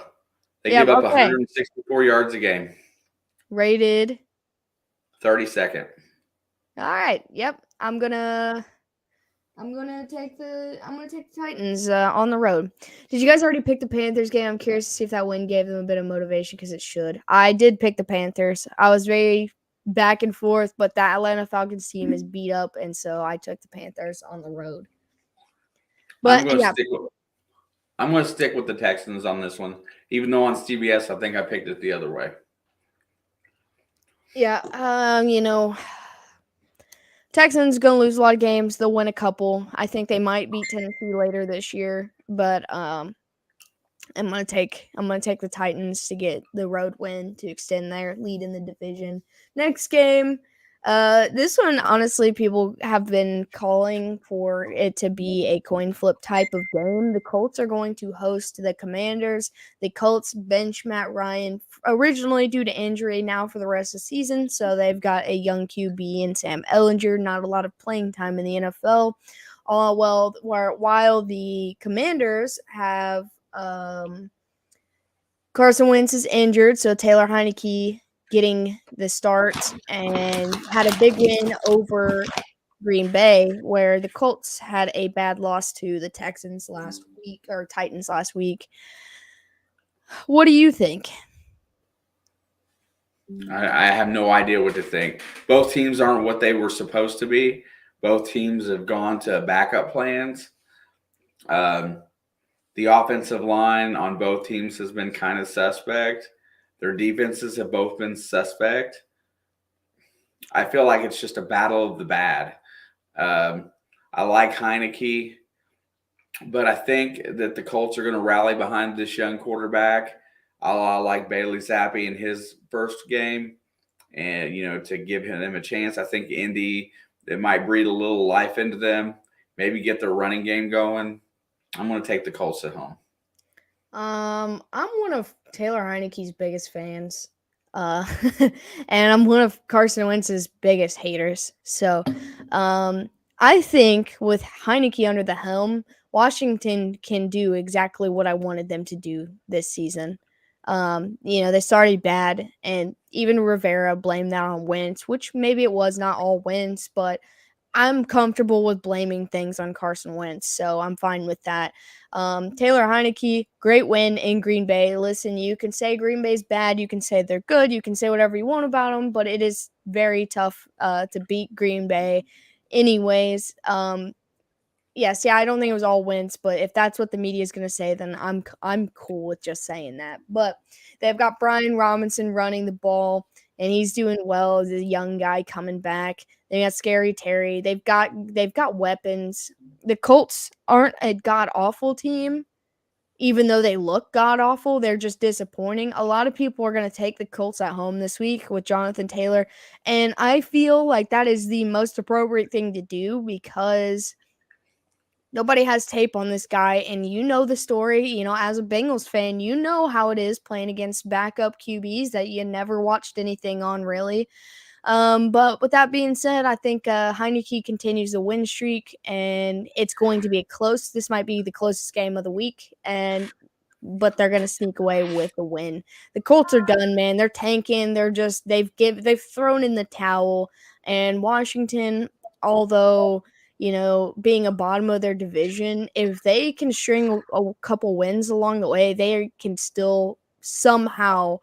give up 164 yards a game. Rated 32nd. All right. Yep. I'm gonna take the Titans on the road. Did you guys already pick the Panthers game? I'm curious to see if that win gave them a bit of motivation because it should. I did pick the Panthers. I was very back and forth, but that Atlanta Falcons team is beat up, and so I took the Panthers on the road. But I'm going to stick with the Texans on this one, even though on CBS I think I picked it the other way. Yeah, Texans gonna lose a lot of games. They'll win a couple. I think they might beat Tennessee later this year, but I'm gonna take the Titans to get the road win to extend their lead in the division. Next game, this one honestly people have been calling for it to be a coin flip type of game. The Colts are going to host the Commanders. The Colts bench Matt Ryan originally due to injury, now for the rest of the season, so they've got a young QB in Sam Ehlinger, not a lot of playing time in the NFL. While the Commanders have Carson Wentz is injured, so Taylor Heineke getting the start and had a big win over Green Bay, where the Colts had a bad loss to the Titans last week. What do you think? I have no idea what to think. Both teams aren't what they were supposed to be. Both teams have gone to backup plans. The offensive line on both teams has been kind of suspect. Their defenses have both been suspect. I feel like it's just a battle of the bad. Um, I like Heineke, but I think that the Colts are going to rally behind this young quarterback. I like Bailey Zappi in his first game, and to give them a chance. I think Indy, it might breathe a little life into them, maybe get their running game going. I'm going to take the Colts at home. I'm one of Taylor Heineke's biggest fans. Uh, and I'm one of Carson Wentz's biggest haters. So, I think with Heineke under the helm, Washington can do exactly what I wanted them to do this season. They started bad, and even Rivera blamed that on Wentz, which maybe it was not all Wentz, but I'm comfortable with blaming things on Carson Wentz, so I'm fine with that. Taylor Heineke, great win in Green Bay. Listen, you can say Green Bay's bad, you can say they're good, you can say whatever you want about them, but it is very tough to beat Green Bay anyways. Yes, yeah, I don't think it was all wins, but if that's what the media is going to say, then I'm cool with just saying that. But they've got Brian Robinson running the ball, and he's doing well as a young guy coming back. They got Scary Terry. They've got weapons. The Colts aren't a god awful team, even though they look god awful. They're just disappointing. A lot of people are going to take the Colts at home this week with Jonathan Taylor, and I feel like that is the most appropriate thing to do because nobody has tape on this guy, and you know the story. As a Bengals fan, you know how it is playing against backup QBs that you never watched anything on, really. But with that being said, I think Heineke continues the win streak, and it's going to be close. This might be the closest game of the week, but they're gonna sneak away with the win. The Colts are done, man. They're tanking. They've thrown in the towel, and Washington, although being a bottom of their division, if they can string a couple wins along the way, they can still somehow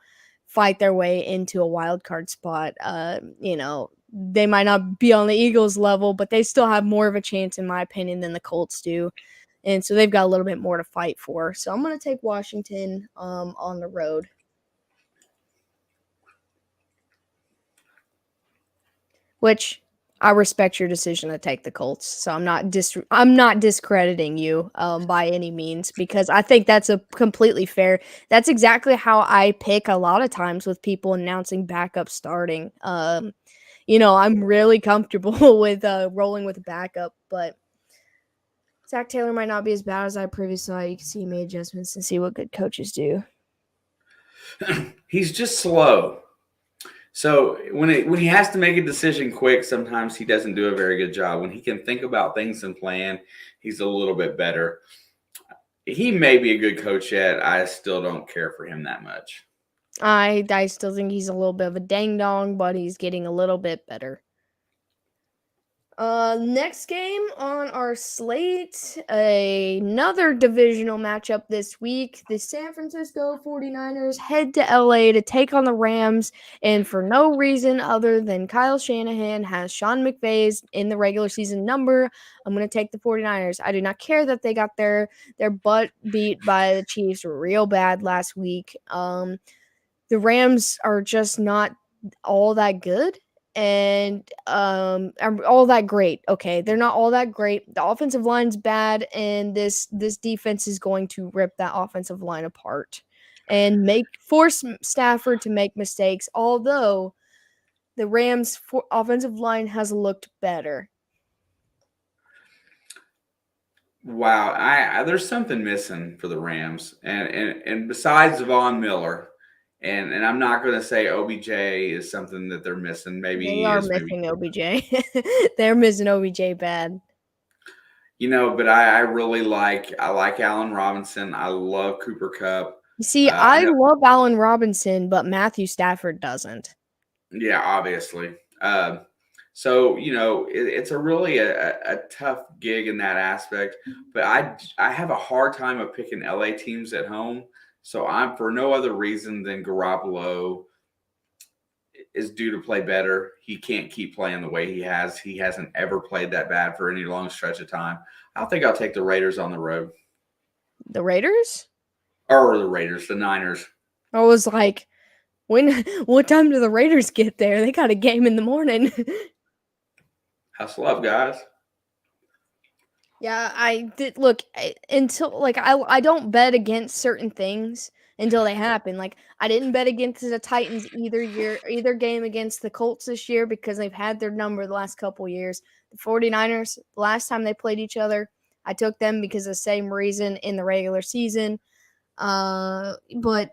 fight their way into a wild card spot. They might not be on the Eagles level, but they still have more of a chance, in my opinion, than the Colts do. And so they've got a little bit more to fight for. So I'm going to take Washington on the road. Which I respect your decision to take the Colts. So I'm not discrediting you by any means, because I think that's a completely fair. That's exactly how I pick a lot of times with people announcing backup starting. I'm really comfortable with rolling with a backup, but Zach Taylor might not be as bad as I previously thought. You can see he made adjustments and see what good coaches do. He's just slow. So when he has to make a decision quick, sometimes he doesn't do a very good job. When he can think about things and plan, he's a little bit better. He may be a good coach yet. I still don't care for him that much. I still think he's a little bit of a dang dong, but he's getting a little bit better. Next game on our slate, another divisional matchup this week. The San Francisco 49ers head to LA to take on the Rams, and for no reason other than Kyle Shanahan has Sean McVay's in the regular season number, I'm going to take the 49ers. I do not care that they got their butt beat by the Chiefs real bad last week. The Rams are just not all that good and are all that great. Okay, they're not all that great. The offensive line's bad, and this defense is going to rip that offensive line apart and force Stafford to make mistakes. Although the Rams' offensive line has looked better. Wow, there's something missing for the Rams, and besides Von Miller, and I'm not going to say OBJ is something that they're missing. Maybe They he are is. Maybe missing OBJ. They're missing OBJ bad. but I really like Allen Robinson. I love Cooper Kupp. You see, I I know, love Allen Robinson, but Matthew Stafford doesn't. yeah, obviously. So it's a really a tough gig in that aspect. But I have a hard time of picking LA teams at home. So I'm for no other reason than Garoppolo is due to play better. He can't keep playing the way he has. He hasn't ever played that bad for any long stretch of time. I think I'll take the Raiders on the road. The Raiders? Or the Raiders, the Niners. I was like, What time do the Raiders get there? They got a game in the morning. Hustle up, guys. Yeah, I did look until like I don't bet against certain things until they happen. Like I didn't bet against the Titans either game against the Colts this year because they've had their number the last couple years. The 49ers, the last time they played each other, I took them because of the same reason in the regular season. But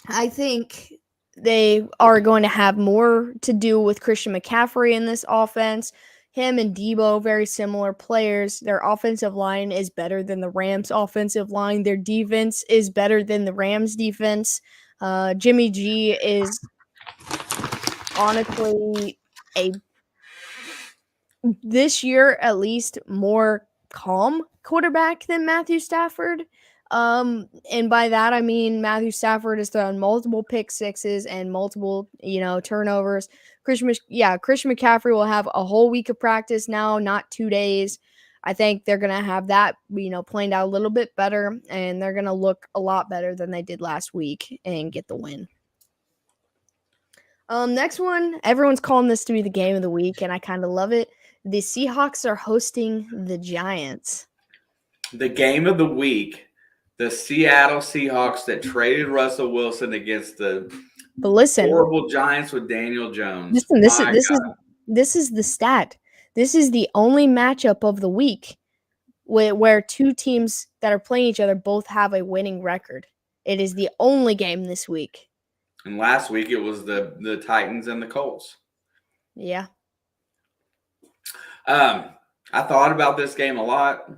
I think they are going to have more to do with Christian McCaffrey in this offense. Him and Debo, very similar players. Their offensive line is better than the Rams' offensive line. Their defense is better than the Rams' defense. Jimmy G is honestly a this year at least more calm quarterback than Matthew Stafford. And by that I mean Matthew Stafford has thrown multiple pick sixes and multiple, turnovers. Christian McCaffrey will have a whole week of practice now, not 2 days. I think they're gonna have that, planned out a little bit better, and they're gonna look a lot better than they did last week and get the win. Next one, everyone's calling this to be the game of the week, and I kind of love it. The Seahawks are hosting the Giants. The game of the week, the Seattle Seahawks that traded Russell Wilson against the horrible Giants with Daniel Jones. Listen, this is the stat. This is the only matchup of the week where two teams that are playing each other both have a winning record. It is the only game this week. And last week it was the Titans and the Colts. Yeah. I thought about this game a lot,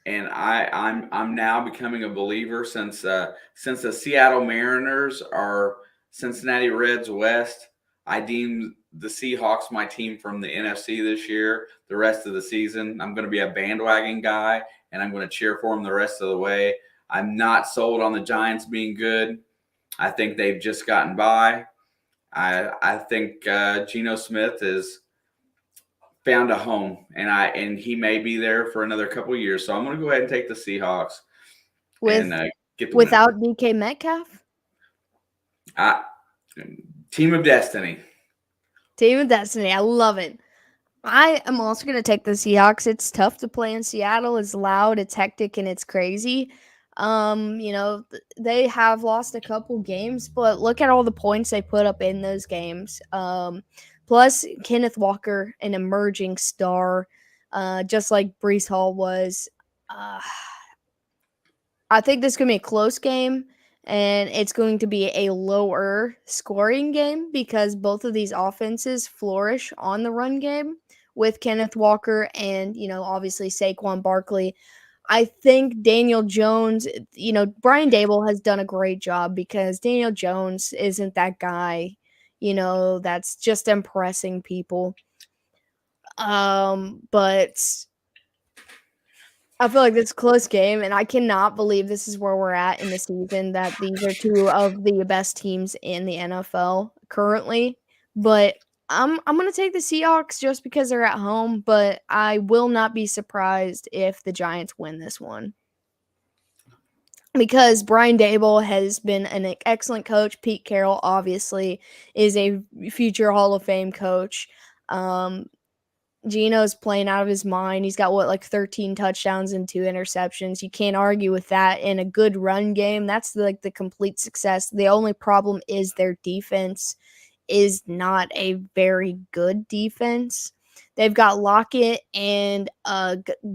and I'm now becoming a believer since the Seattle Mariners are Cincinnati Reds West. I deem the Seahawks my team from the NFC this year. The rest of the season, I'm going to be a bandwagon guy, and I'm going to cheer for them the rest of the way. I'm not sold on the Giants being good. I think they've just gotten by. I think Geno Smith is found a home, and he may be there for another couple of years. So I'm going to go ahead and take the Seahawks and get the without win. DK Metcalf. Team of Destiny. Team of Destiny. I love it. I am also going to take the Seahawks. It's tough to play in Seattle. It's loud, it's hectic, and it's crazy. They have lost a couple games, but look at all the points they put up in those games. Plus, Kenneth Walker, an emerging star, just like Breece Hall was. I think this is going to be a close game, and it's going to be a lower scoring game because both of these offenses flourish on the run game with Kenneth Walker and, obviously Saquon Barkley. I think Daniel Jones, Brian Daboll has done a great job because Daniel Jones isn't that guy, that's just impressing people. But I feel like this is a close game, and I cannot believe this is where we're at in the season, that these are two of the best teams in the NFL currently. But I'm going to take the Seahawks just because they're at home, but I will not be surprised if the Giants win this one. Because Brian Daboll has been an excellent coach. Pete Carroll, obviously, is a future Hall of Fame coach. Geno's playing out of his mind. He's got 13 touchdowns and 2 interceptions. You can't argue with that. In a good run game, that's the complete success. The only problem is their defense is not a very good defense. They've got Lockett and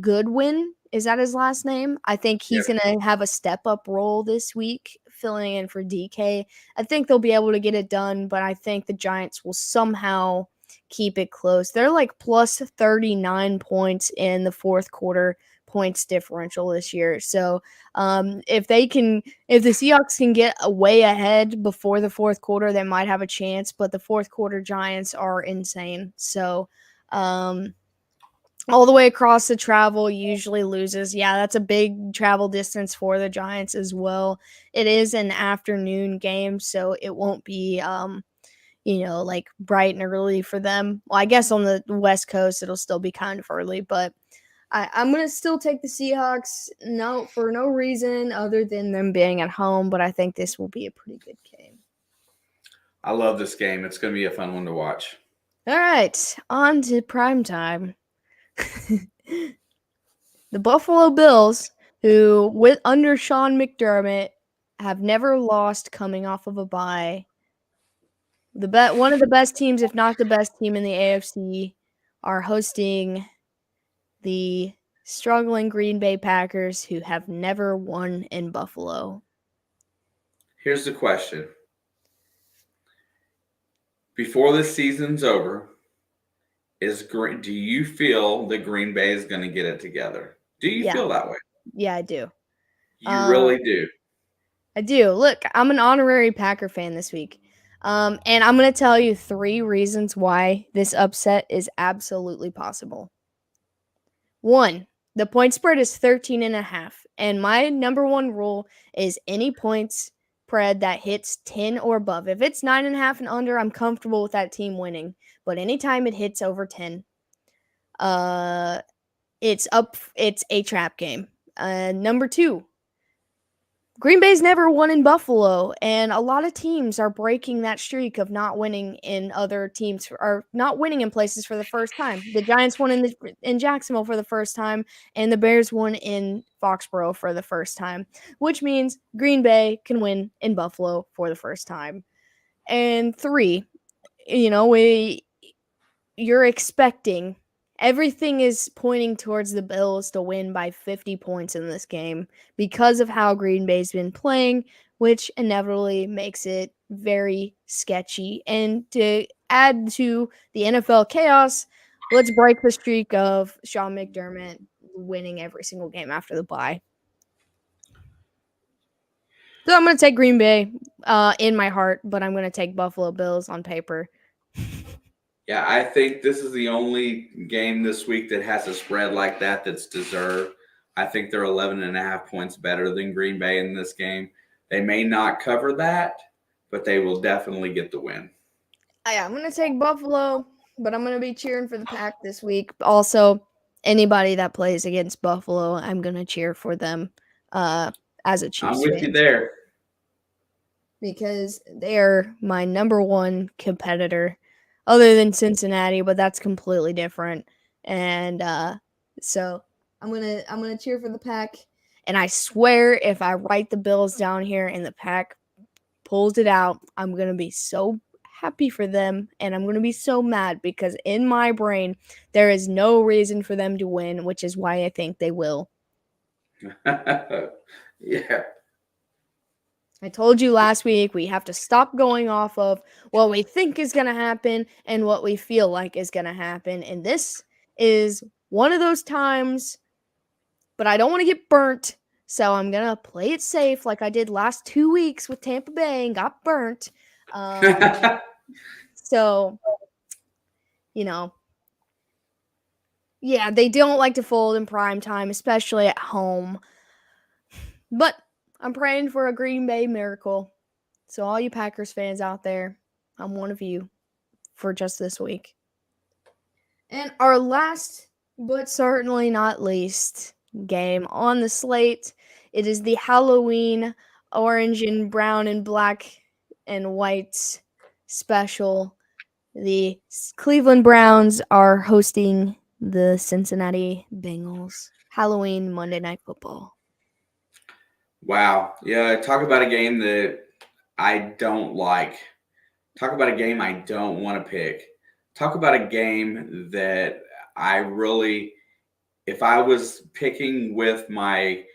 Goodwin. Is that his last name? I think he's going to have a step-up role this week, filling in for DK. I think they'll be able to get it done, but I think the Giants will somehow keep it close. They're plus 39 points in the fourth quarter points differential this year. So if the Seahawks can get way ahead before the fourth quarter, they might have a chance, but the fourth quarter Giants are insane. So all the way across the travel usually loses. Yeah, that's a big travel distance for the Giants as well. It is an afternoon game, so it won't be bright and early for them. Well, I guess on the West Coast it'll still be kind of early, but I'm going to still take the Seahawks, for no reason other than them being at home, but I think this will be a pretty good game. I love this game. It's going to be a fun one to watch. All right, on to primetime. The Buffalo Bills, who under Sean McDermott have never lost coming off of a bye. One of the best teams, if not the best team in the AFC, are hosting the struggling Green Bay Packers, who have never won in Buffalo. Here's the question. Before the season's over, do you feel that Green Bay is going to get it together? Do you feel that way? Yeah, I do. You really do? I do. Look, I'm an honorary Packer fan this week. And I'm going to tell you 3 reasons why this upset is absolutely possible. 1, the point spread is 13.5. And my number 1 rule is any points spread that hits 10 or above. If it's 9.5 and under, I'm comfortable with that team winning. But anytime it hits over 10, it's a trap game. Number 2, Green Bay's never won in Buffalo, and a lot of teams are breaking that streak of not winning in other teams, or not winning in places for the first time. The Giants won in Jacksonville for the first time, and the Bears won in Foxborough for the first time, which means Green Bay can win in Buffalo for the first time. And 3, you're expecting everything is pointing towards the Bills to win by 50 points in this game because of how Green Bay's been playing, which inevitably makes it very sketchy. And to add to the NFL chaos, let's break the streak of Sean McDermott winning every single game after the bye. So I'm going to take Green Bay in my heart, but I'm going to take Buffalo Bills on paper. Yeah, I think this is the only game this week that has a spread like that's deserved. I think they're 11.5 points better than Green Bay in this game. They may not cover that, but they will definitely get the win. Yeah, I'm going to take Buffalo, but I'm going to be cheering for the Pack this week. Also, anybody that plays against Buffalo, I'm going to cheer for them as a Chiefs fan. I'm with you there. Because they're my number 1 competitor other than Cincinnati, but that's completely different. And so I'm gonna cheer for the Pack. And I swear, if I write the Bills down here and the Pack pulls it out, I'm gonna be so happy for them, and I'm gonna be so mad because in my brain there is no reason for them to win, which is why I think they will. Yeah. I told you last week we have to stop going off of what we think is going to happen and what we feel like is going to happen. And this is one of those times, but I don't want to get burnt. So I'm going to play it safe like I did last 2 weeks with Tampa Bay and got burnt. So, yeah, they don't like to fold in prime time, especially at home. But I'm praying for a Green Bay miracle. So all you Packers fans out there, I'm one of you for just this week. And our last, but certainly not least, game on the slate, it is the Halloween orange and brown and black and white special. The Cleveland Browns are hosting the Cincinnati Bengals. Halloween Monday Night Football. Wow. Yeah, talk about a game that I don't like. Talk about a game I don't want to pick. Talk about a game that I really, if I was picking with my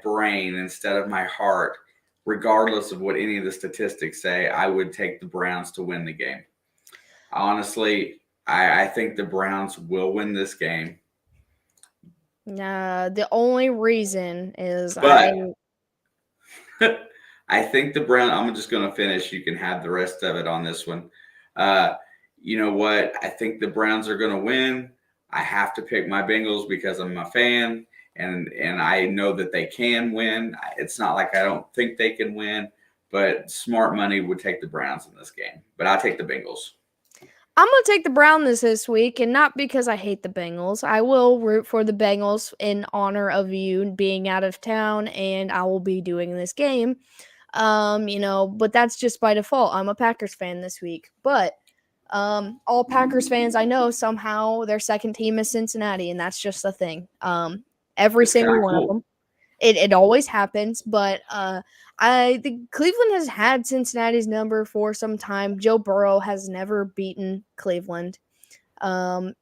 brain instead of my heart, regardless of what any of the statistics say, I would take the Browns to win the game. Honestly, I think the Browns will win this game. The only reason is I think the Browns, I'm just going to finish. You can have the rest of it on this one. You know what? I think the Browns are going to win. I have to pick my Bengals because I'm a fan, and I know that they can win. It's not like I don't think they can win, but smart money would take the Browns in this game. But I take the Bengals. I'm gonna take the Browns this week, and not because I hate the Bengals. I will root for the Bengals in honor of you being out of town, and I will be doing this game. But that's just by default. I'm a Packers fan this week, but all Packers fans I know somehow their second team is Cincinnati, and that's just the thing. Every It's kind single of one of cool. them. It always happens, but I think Cleveland has had Cincinnati's number for some time. Joe Burrow has never beaten Cleveland.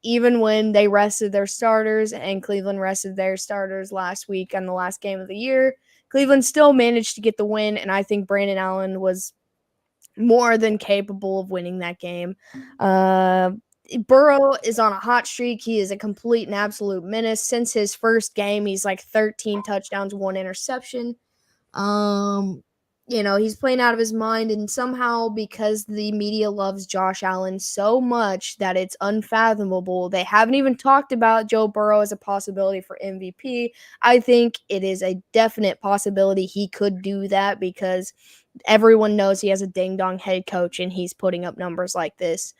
Even when they rested their starters and Cleveland rested their starters last week on the last game of the year, Cleveland still managed to get the win, and I think Brandon Allen was more than capable of winning that game. Burrow is on a hot streak. He is a complete and absolute menace. Since his first game, he's like 13 touchdowns, 1 interception. Um, he's playing out of his mind, and somehow because the media loves Josh Allen so much that it's unfathomable. They haven't even talked about Joe Burrow as a possibility for MVP. I think it is a definite possibility he could do that because everyone knows he has a ding dong head coach and he's putting up numbers like this.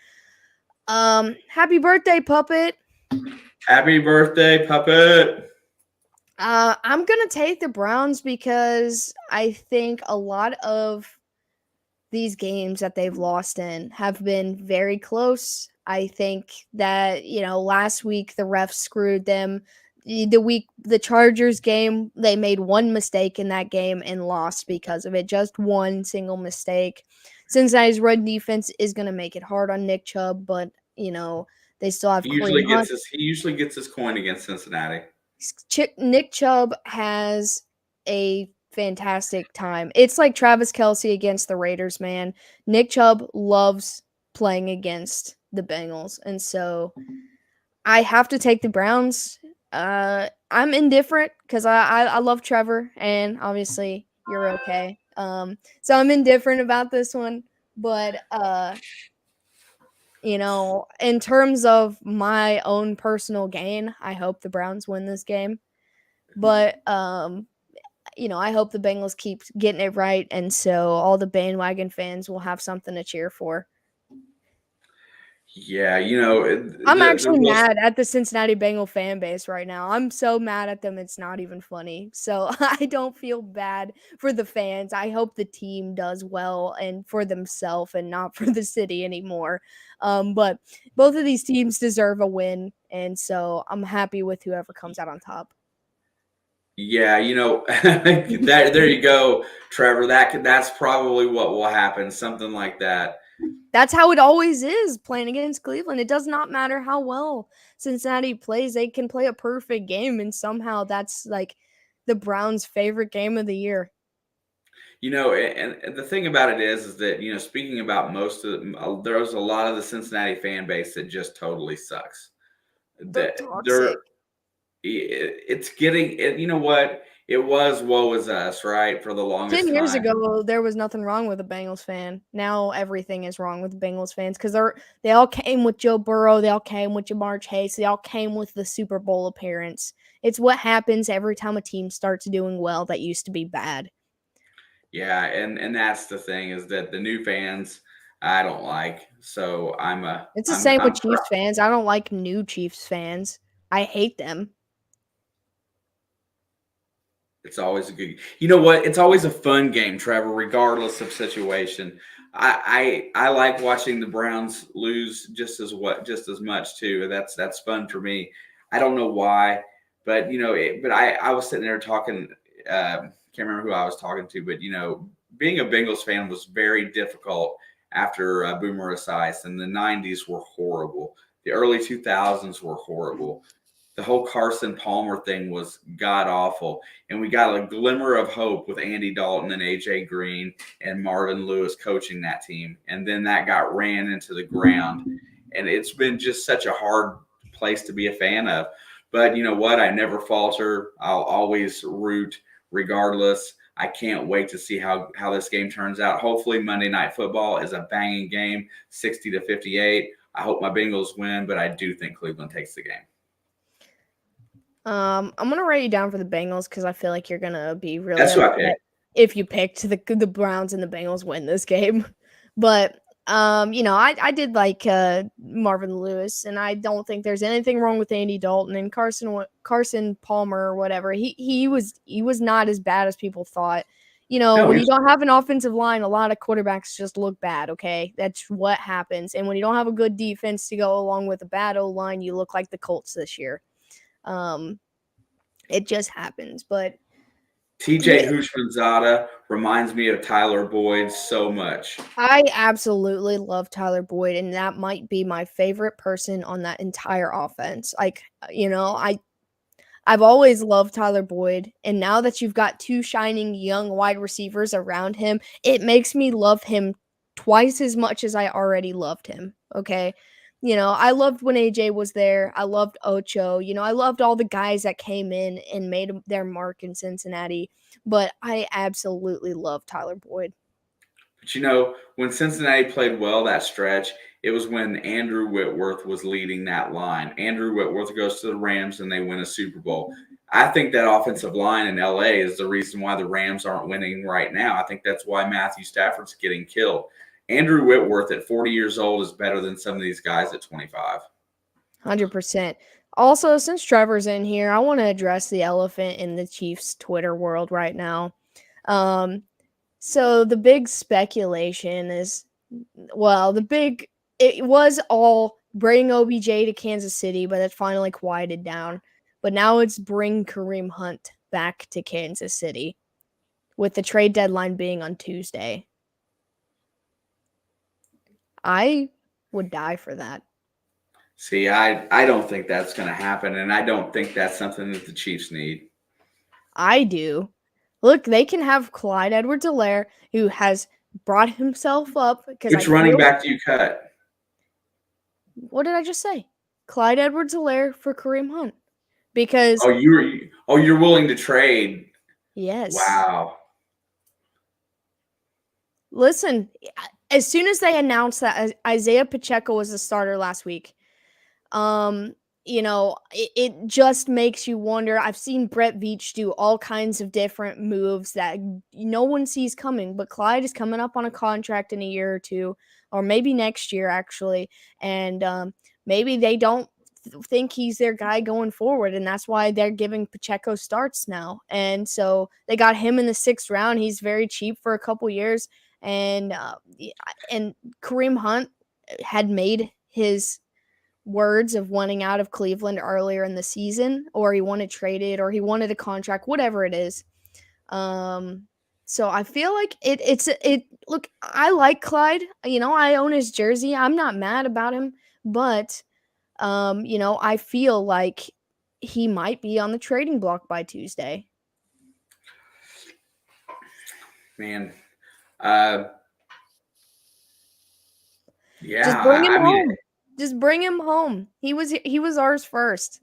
Happy birthday, Puppet. Happy birthday, puppet. I'm gonna take the Browns because I think a lot of these games that they've lost in have been very close. I think that, last week the refs screwed them. The Chargers game, they made one mistake in that game and lost because of it. Just one single mistake. Cincinnati's run defense is going to make it hard on Nick Chubb, but, they still have Kareem Hunt. He usually gets his coin against Cincinnati. Nick Chubb has a fantastic time. It's like Travis Kelce against the Raiders, man. Nick Chubb loves playing against the Bengals, and so I have to take the Browns. I'm indifferent because I love Trevor, and obviously you're okay. So I'm indifferent about this one, but in terms of my own personal gain, I hope the Browns win this game. But I hope the Bengals keep getting it right, and so all the bandwagon fans will have something to cheer for. Yeah, I'm the actually real mad at the Cincinnati Bengal fan base right now. I'm so mad at them, it's not even funny. So I don't feel bad for the fans. I hope the team does well and for themselves and not for the city anymore. But both of these teams deserve a win, and so I'm happy with whoever comes out on top. Yeah, that there you go, Trevor. That's probably what will happen, something like that. That's how it always is playing against Cleveland. It does not matter how well Cincinnati plays. They can play a perfect game, and somehow that's like the Browns' favorite game of the year. And the thing about it is that speaking about most of there's a lot of the Cincinnati fan base that just totally sucks. They're That toxic. they're it's getting it. You know what? It was woe is us, right, for the 10 longest years time. ago, there was nothing wrong with a Bengals fan. Now everything is wrong with the Bengals fans because they all came with Joe Burrow. They all came with Jamar Chase. They all came with the Super Bowl appearance. It's what happens every time a team starts doing well that used to be bad. Yeah, and that's the thing is that the new fans I don't like. So It's the same with I'm Chiefs fans. I don't like new Chiefs fans. I hate them. It's always a good. You know what? It's always a fun game, Trevor, regardless of situation. I like watching the Browns lose just as much too. That's fun for me. I don't know why, but but I was sitting there talking. Can't remember who I was talking to, but being a Bengals fan was very difficult after Boomer Esiason. And the '90s were horrible. The early 2000s were horrible. The whole Carson Palmer thing was god awful. And we got a glimmer of hope with Andy Dalton and AJ Green and Marvin Lewis coaching that team. And then that got ran into the ground. And it's been just such a hard place to be a fan of. But you know what? I never falter. I'll always root regardless. I can't wait to see how this game turns out. Hopefully, Monday Night Football is a banging game, 60-58. I hope my Bengals win, but I do think Cleveland takes the game. I'm gonna write you down for the Bengals because I feel like you're gonna be really That's who I upset picked. if you picked the Browns and the Bengals win this game. But I did like Marvin Lewis, and I don't think there's anything wrong with Andy Dalton and Carson Palmer or whatever. He was not as bad as people thought. No, When you don't have an offensive line, a lot of quarterbacks just look bad. Okay, that's what happens. And when you don't have a good defense to go along with a bad O line, you look like the Colts this year. It just happens. But TJ yeah, Houshmandzadeh reminds me of Tyler Boyd so much. I absolutely love Tyler Boyd, and that might be my favorite person on that entire offense. Like, I've always loved Tyler Boyd, and now that you've got two shining young wide receivers around him, it makes me love him twice as much as I already loved him. Okay. I loved when AJ was there. I loved Ocho. I loved all the guys that came in and made their mark in Cincinnati, but I absolutely love Tyler Boyd. But when Cincinnati played well that stretch, it was when Andrew Whitworth was leading that line. Andrew Whitworth goes to the Rams and they win a Super Bowl. I think that offensive line in LA is the reason why the Rams aren't winning right now. I think that's why Matthew Stafford's getting killed. Andrew Whitworth at 40 years old is better than some of these guys at 25. 100%. Also, since Trevor's in here, I want to address the elephant in the Chiefs Twitter world right now. So the big speculation is, it was all bring OBJ to Kansas City, but it finally quieted down. But now it's bring Kareem Hunt back to Kansas City, with the trade deadline being on Tuesday. I would die for that. See, I don't think that's going to happen, and I don't think that's something that the Chiefs need. I do. Look, they can have Clyde Edwards-Helaire, who has brought himself up because Which running back do you cut? What did I just say? Clyde Edwards-Helaire for Kareem Hunt. Because you're willing to trade. Yes. Wow. Listen, as soon as they announced that Isaiah Pacheco was the starter last week, it just makes you wonder. I've seen Brett Veach do all kinds of different moves that no one sees coming, but Clyde is coming up on a contract in a year or two, or maybe next year, actually. And maybe they don't think he's their guy going forward, and that's why they're giving Pacheco starts now. And so they got him in the 6th round. He's very cheap for a couple years. And Kareem Hunt had made his words of wanting out of Cleveland earlier in the season, or he wanted traded, or he wanted a contract, whatever it is. So I feel like look, I like Clyde. I own his jersey. I'm not mad about him, but I feel like he might be on the trading block by Tuesday. Man. Yeah, just bring him home. Just bring him home. He was ours first.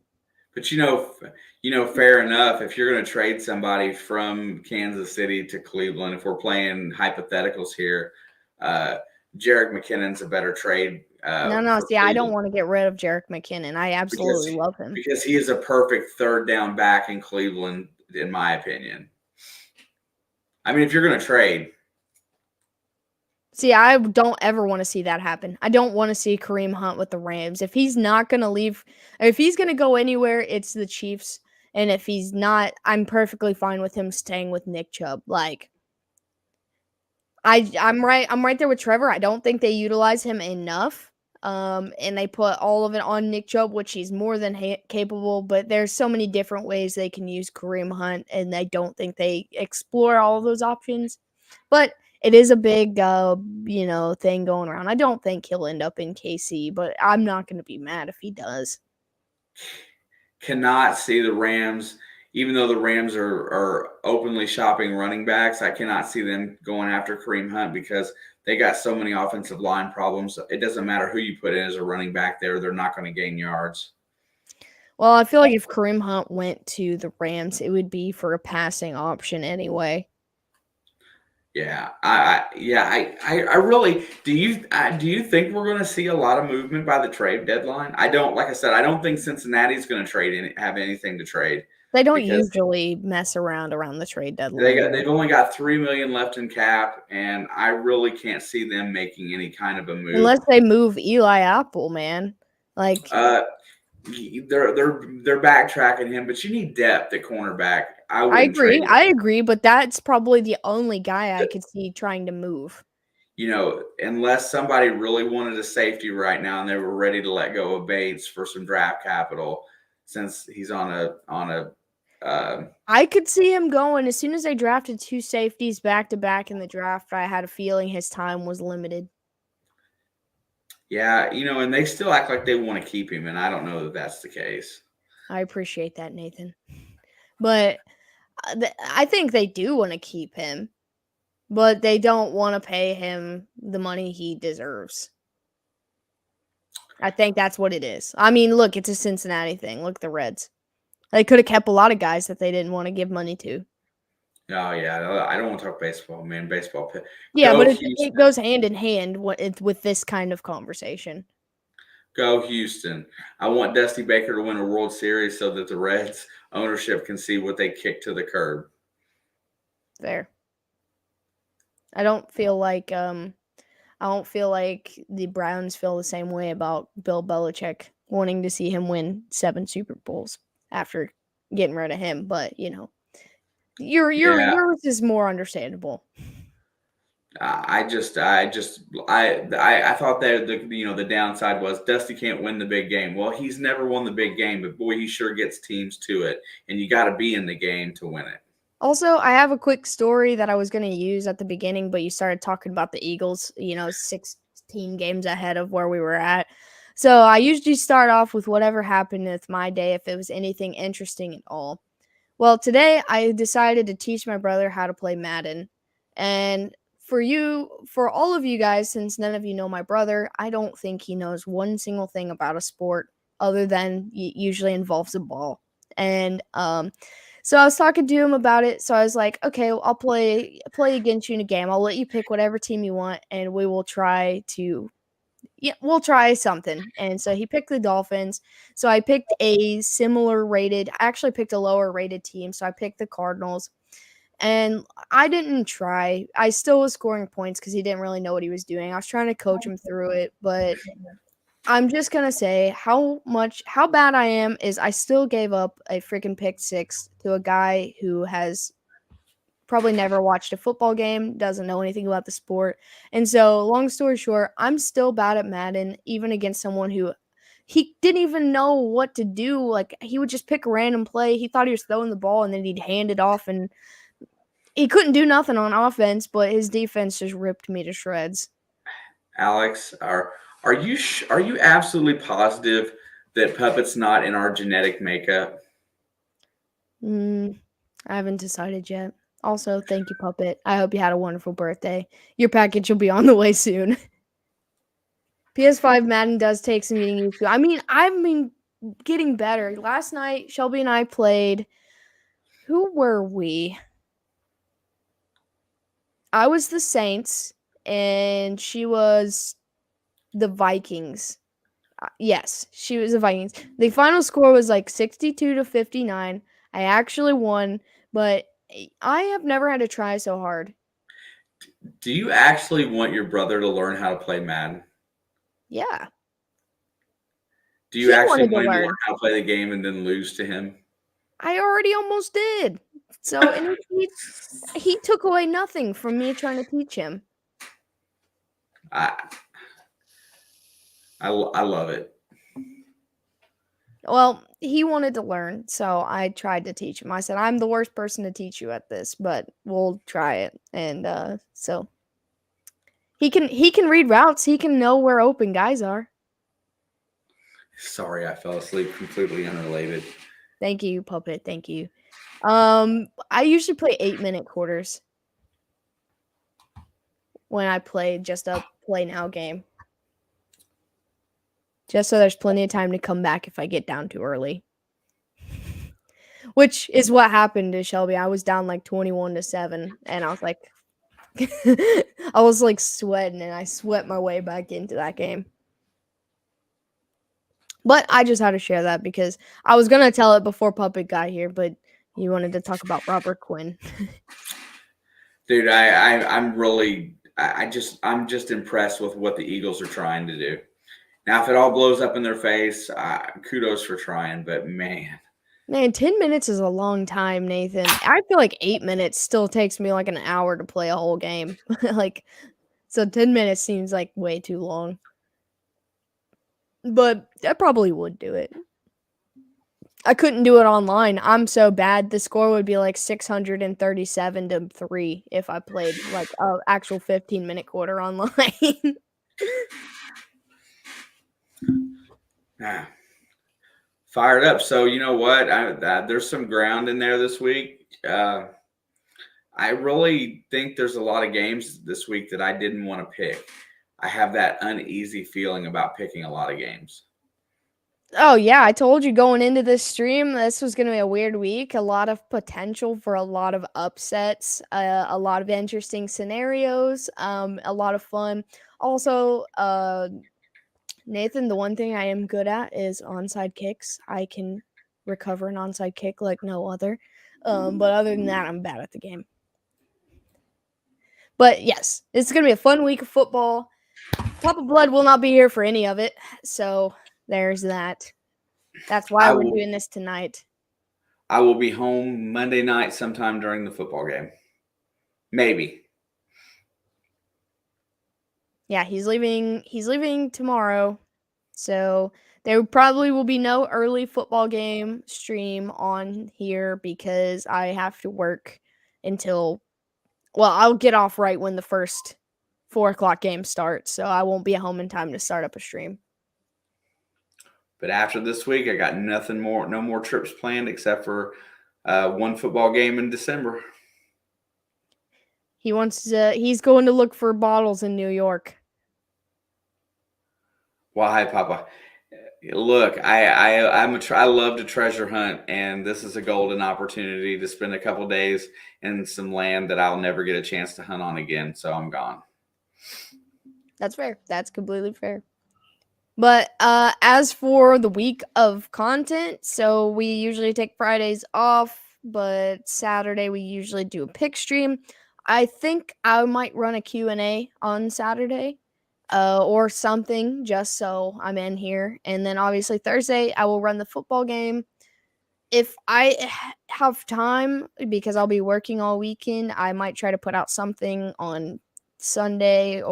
But fair enough. If you're going to trade somebody from Kansas City to Cleveland, if we're playing hypotheticals here, Jerick McKinnon's a better trade. No. See, I don't want to get rid of Jerick McKinnon. I absolutely love him because he is a perfect third down back in Cleveland, in my opinion. I mean, if you're going to trade. See, I don't ever want to see that happen. I don't want to see Kareem Hunt with the Rams. If he's not going to leave, if he's going to go anywhere, it's the Chiefs. And if he's not, I'm perfectly fine with him staying with Nick Chubb. Like, I'm right there with Trevor. I don't think they utilize him enough. And they put all of it on Nick Chubb, which he's more than capable. But there's so many different ways they can use Kareem Hunt, and I don't think they explore all of those options. But it is a big, thing going around. I don't think he'll end up in KC, but I'm not going to be mad if he does. Cannot see the Rams, even though the Rams are openly shopping running backs, I cannot see them going after Kareem Hunt because they got so many offensive line problems. It doesn't matter who you put in as a running back there. They're not going to gain yards. Well, I feel like if Kareem Hunt went to the Rams, it would be for a passing option anyway. Yeah, I really do. You think we're going to see a lot of movement by the trade deadline? I don't. Like I said, I don't think Cincinnati's going to have anything to trade. They don't because usually mess around the trade deadline. they've only got 3 million left in cap, and I really can't see them making any kind of a move. Unless they move Eli Apple, man. Like, Uh, they're backtracking him, but you need depth at cornerback. I I wouldn't trade agree. him. I agree, but that's probably the only guy I could see trying to move. Unless somebody really wanted a safety right now and they were ready to let go of Bates for some draft capital, since he's on a I could see him going as soon as they drafted 2 safeties back to back in the draft. I had a feeling his time was limited. yeah, and they still act like they want to keep him, and I don't know that that's the case. I appreciate that, Nathan. But I think they do want to keep him, but they don't want to pay him the money he deserves. I think that's what it is. I mean, look, it's a Cincinnati thing. Look at the Reds. They could have kept a lot of guys that they didn't want to give money to. Oh yeah, I don't want to talk baseball, man. Baseball. Yeah, Go but it Houston. goes hand in hand with this kind of conversation. Go Houston. I want Dusty Baker to win a World Series so that the Reds ownership can see what they kick to the curb. There. I don't feel like the Browns feel the same way about Bill Belichick wanting to see him win 7 Super Bowls after getting rid of him, but yours is more understandable. I thought that the downside was Dusty can't win the big game. Well, he's never won the big game, but boy, he sure gets teams to it, and you got to be in the game to win it. Also, I have a quick story that I was going to use at the beginning, but you started talking about the Eagles, 16 games ahead of where we were at. So I usually start off with whatever happened with my day, if it was anything interesting at all. Well, today I decided to teach my brother how to play Madden. And for all of you guys, since none of you know my brother, I don't think he knows one single thing about a sport other than it usually involves a ball. And so I was talking to him about it. So I was like, okay, well, I'll play against you in a game. I'll let you pick whatever team you want, and we'll try something. And so he picked the Dolphins. So I picked a similar rated. I actually picked a lower rated team. So I picked the Cardinals. And I didn't try. I still was scoring points because he didn't really know what he was doing. I was trying to coach him through it, but I'm just gonna say how bad I am is I still gave up a freaking pick 6 to a guy who has probably never watched a football game, doesn't know anything about the sport. And so, long story short, I'm still bad at Madden, even against someone who he didn't even know what to do. Like, he would just pick a random play. He thought he was throwing the ball, and then he'd hand it off, and he couldn't do nothing on offense, but his defense just ripped me to shreds. Alex, are you absolutely positive that Puppet's not in our genetic makeup? I haven't decided yet. Also, thank you, Puppet. I hope you had a wonderful birthday. Your package will be on the way soon. PS5 Madden does take some getting used to. I've been getting better. Last night, Shelby and I played. Who were we? I was the Saints, and she was the Vikings. Yes, she was the Vikings. The final score was like 62-59. I actually won, but I have never had to try so hard. Do you actually want your brother to learn how to play Madden? Yeah. Do you He actually wanted to want him to learn. learn how to play the game and then lose to him? I already almost did. So, and he took away nothing from me trying to teach him. I I love it. Well, he wanted to learn, so I tried to teach him. I said, "I'm the worst person to teach you at this, but we'll try it." And so he can read routes. He can know where open guys are. Sorry, I fell asleep. Completely unrelated. Thank you, Puppet. Thank you. I usually play 8-minute quarters when I play just a play now game. Just so there's plenty of time to come back if I get down too early. Which is what happened to Shelby. I was down like 21-7, and I was like, I was like sweating, and I sweat my way back into that game. But I just had to share that because I was gonna tell it before Puppet got here, but you wanted to talk about Robert Quinn. Dude, I'm really I'm just impressed with what the Eagles are trying to do. Now, if it all blows up in their face, kudos for trying. But man, Man, 10 minutes is a long time, Nathan. I feel like 8 minutes still takes me like an hour to play a whole game. Like, so 10 minutes seems like way too long. But I probably would do it. I couldn't do it online. I'm so bad. The score would be like 637-3 if I played like a actual 15-minute quarter online. ah, fired up. So you know what? There's some ground in there this week. I really think there's a lot of games this week that I didn't want to pick. I have that uneasy feeling about picking a lot of games. Oh, yeah, I told you going into this stream, this was gonna be a weird week. A lot of potential for a lot of upsets, a lot of interesting scenarios, a lot of fun. Also, Nathan, the one thing I am good at is onside kicks. I can recover an onside kick like no other. But other than that, I'm bad at the game. But yes, it's gonna be a fun week of football. Papa Blood will not be here for any of it, so there's that. That's why I we're will doing this tonight. I will be home Monday night sometime during the football game. Maybe. Yeah, he's leaving tomorrow. So there probably will be no early football game stream on here because I have to work until I'll get off right when the first 4 o'clock game starts, so I won't be home in time to start up a stream. But after this week, I got nothing more, no more trips planned except for one football game in December. He's going to look for bottles in New York. Why, Papa? Look, I love to treasure hunt, and this is a golden opportunity to spend a couple days in some land that I'll never get a chance to hunt on again. So I'm gone. That's fair. That's completely fair. But as for the week of content, so we usually take Fridays off, but Saturday we usually do a pick stream. I think I might run a Q&A on Saturday or something just so I'm in here. And then obviously Thursday I will run the football game. If I have time, because I'll be working all weekend, I might try to put out something on Sunday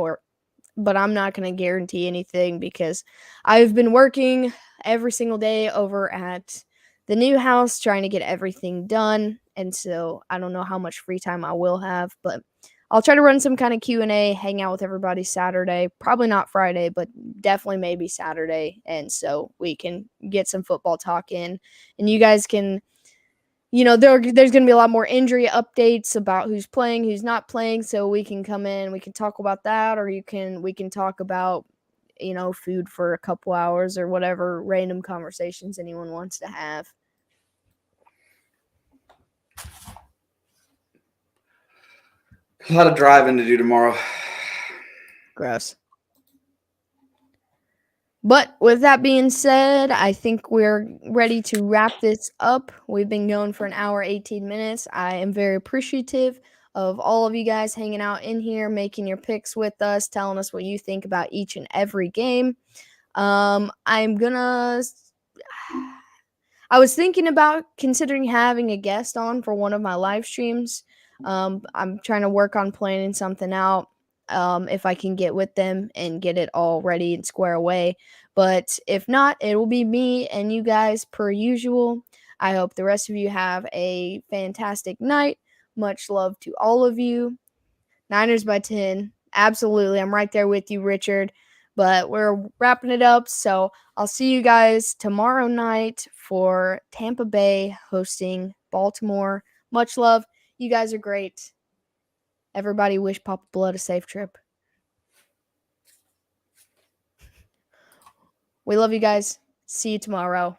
but I'm not going to guarantee anything because I've been working every single day over at the new house trying to get everything done, and so I don't know how much free time I will have, but I'll try to run some kind of Q&A, hang out with everybody Saturday, probably not Friday, but definitely maybe Saturday, and so we can get some football talk in, and you guys can there's going to be a lot more injury updates about who's playing, who's not playing, so we can come in, we can talk about that, or we can talk about, food for a couple hours or whatever random conversations anyone wants to have. A lot of driving to do tomorrow. Gross. But with that being said, I think we're ready to wrap this up. We've been going for an hour, 18 minutes. I am very appreciative of all of you guys hanging out in here, making your picks with us, telling us what you think about each and every game. I'm gonna. I was thinking about considering having a guest on for one of my live streams. I'm trying to work on planning something out. If I can get with them and get it all ready and square away. But if not, it will be me and you guys per usual. I hope the rest of you have a fantastic night. Much love to all of you. Niners by 10. Absolutely. I'm right there with you, Richard. But we're wrapping it up. So I'll see you guys tomorrow night for Tampa Bay hosting Baltimore. Much love. You guys are great. Everybody wish Papa Blood a safe trip. We love you guys. See you tomorrow.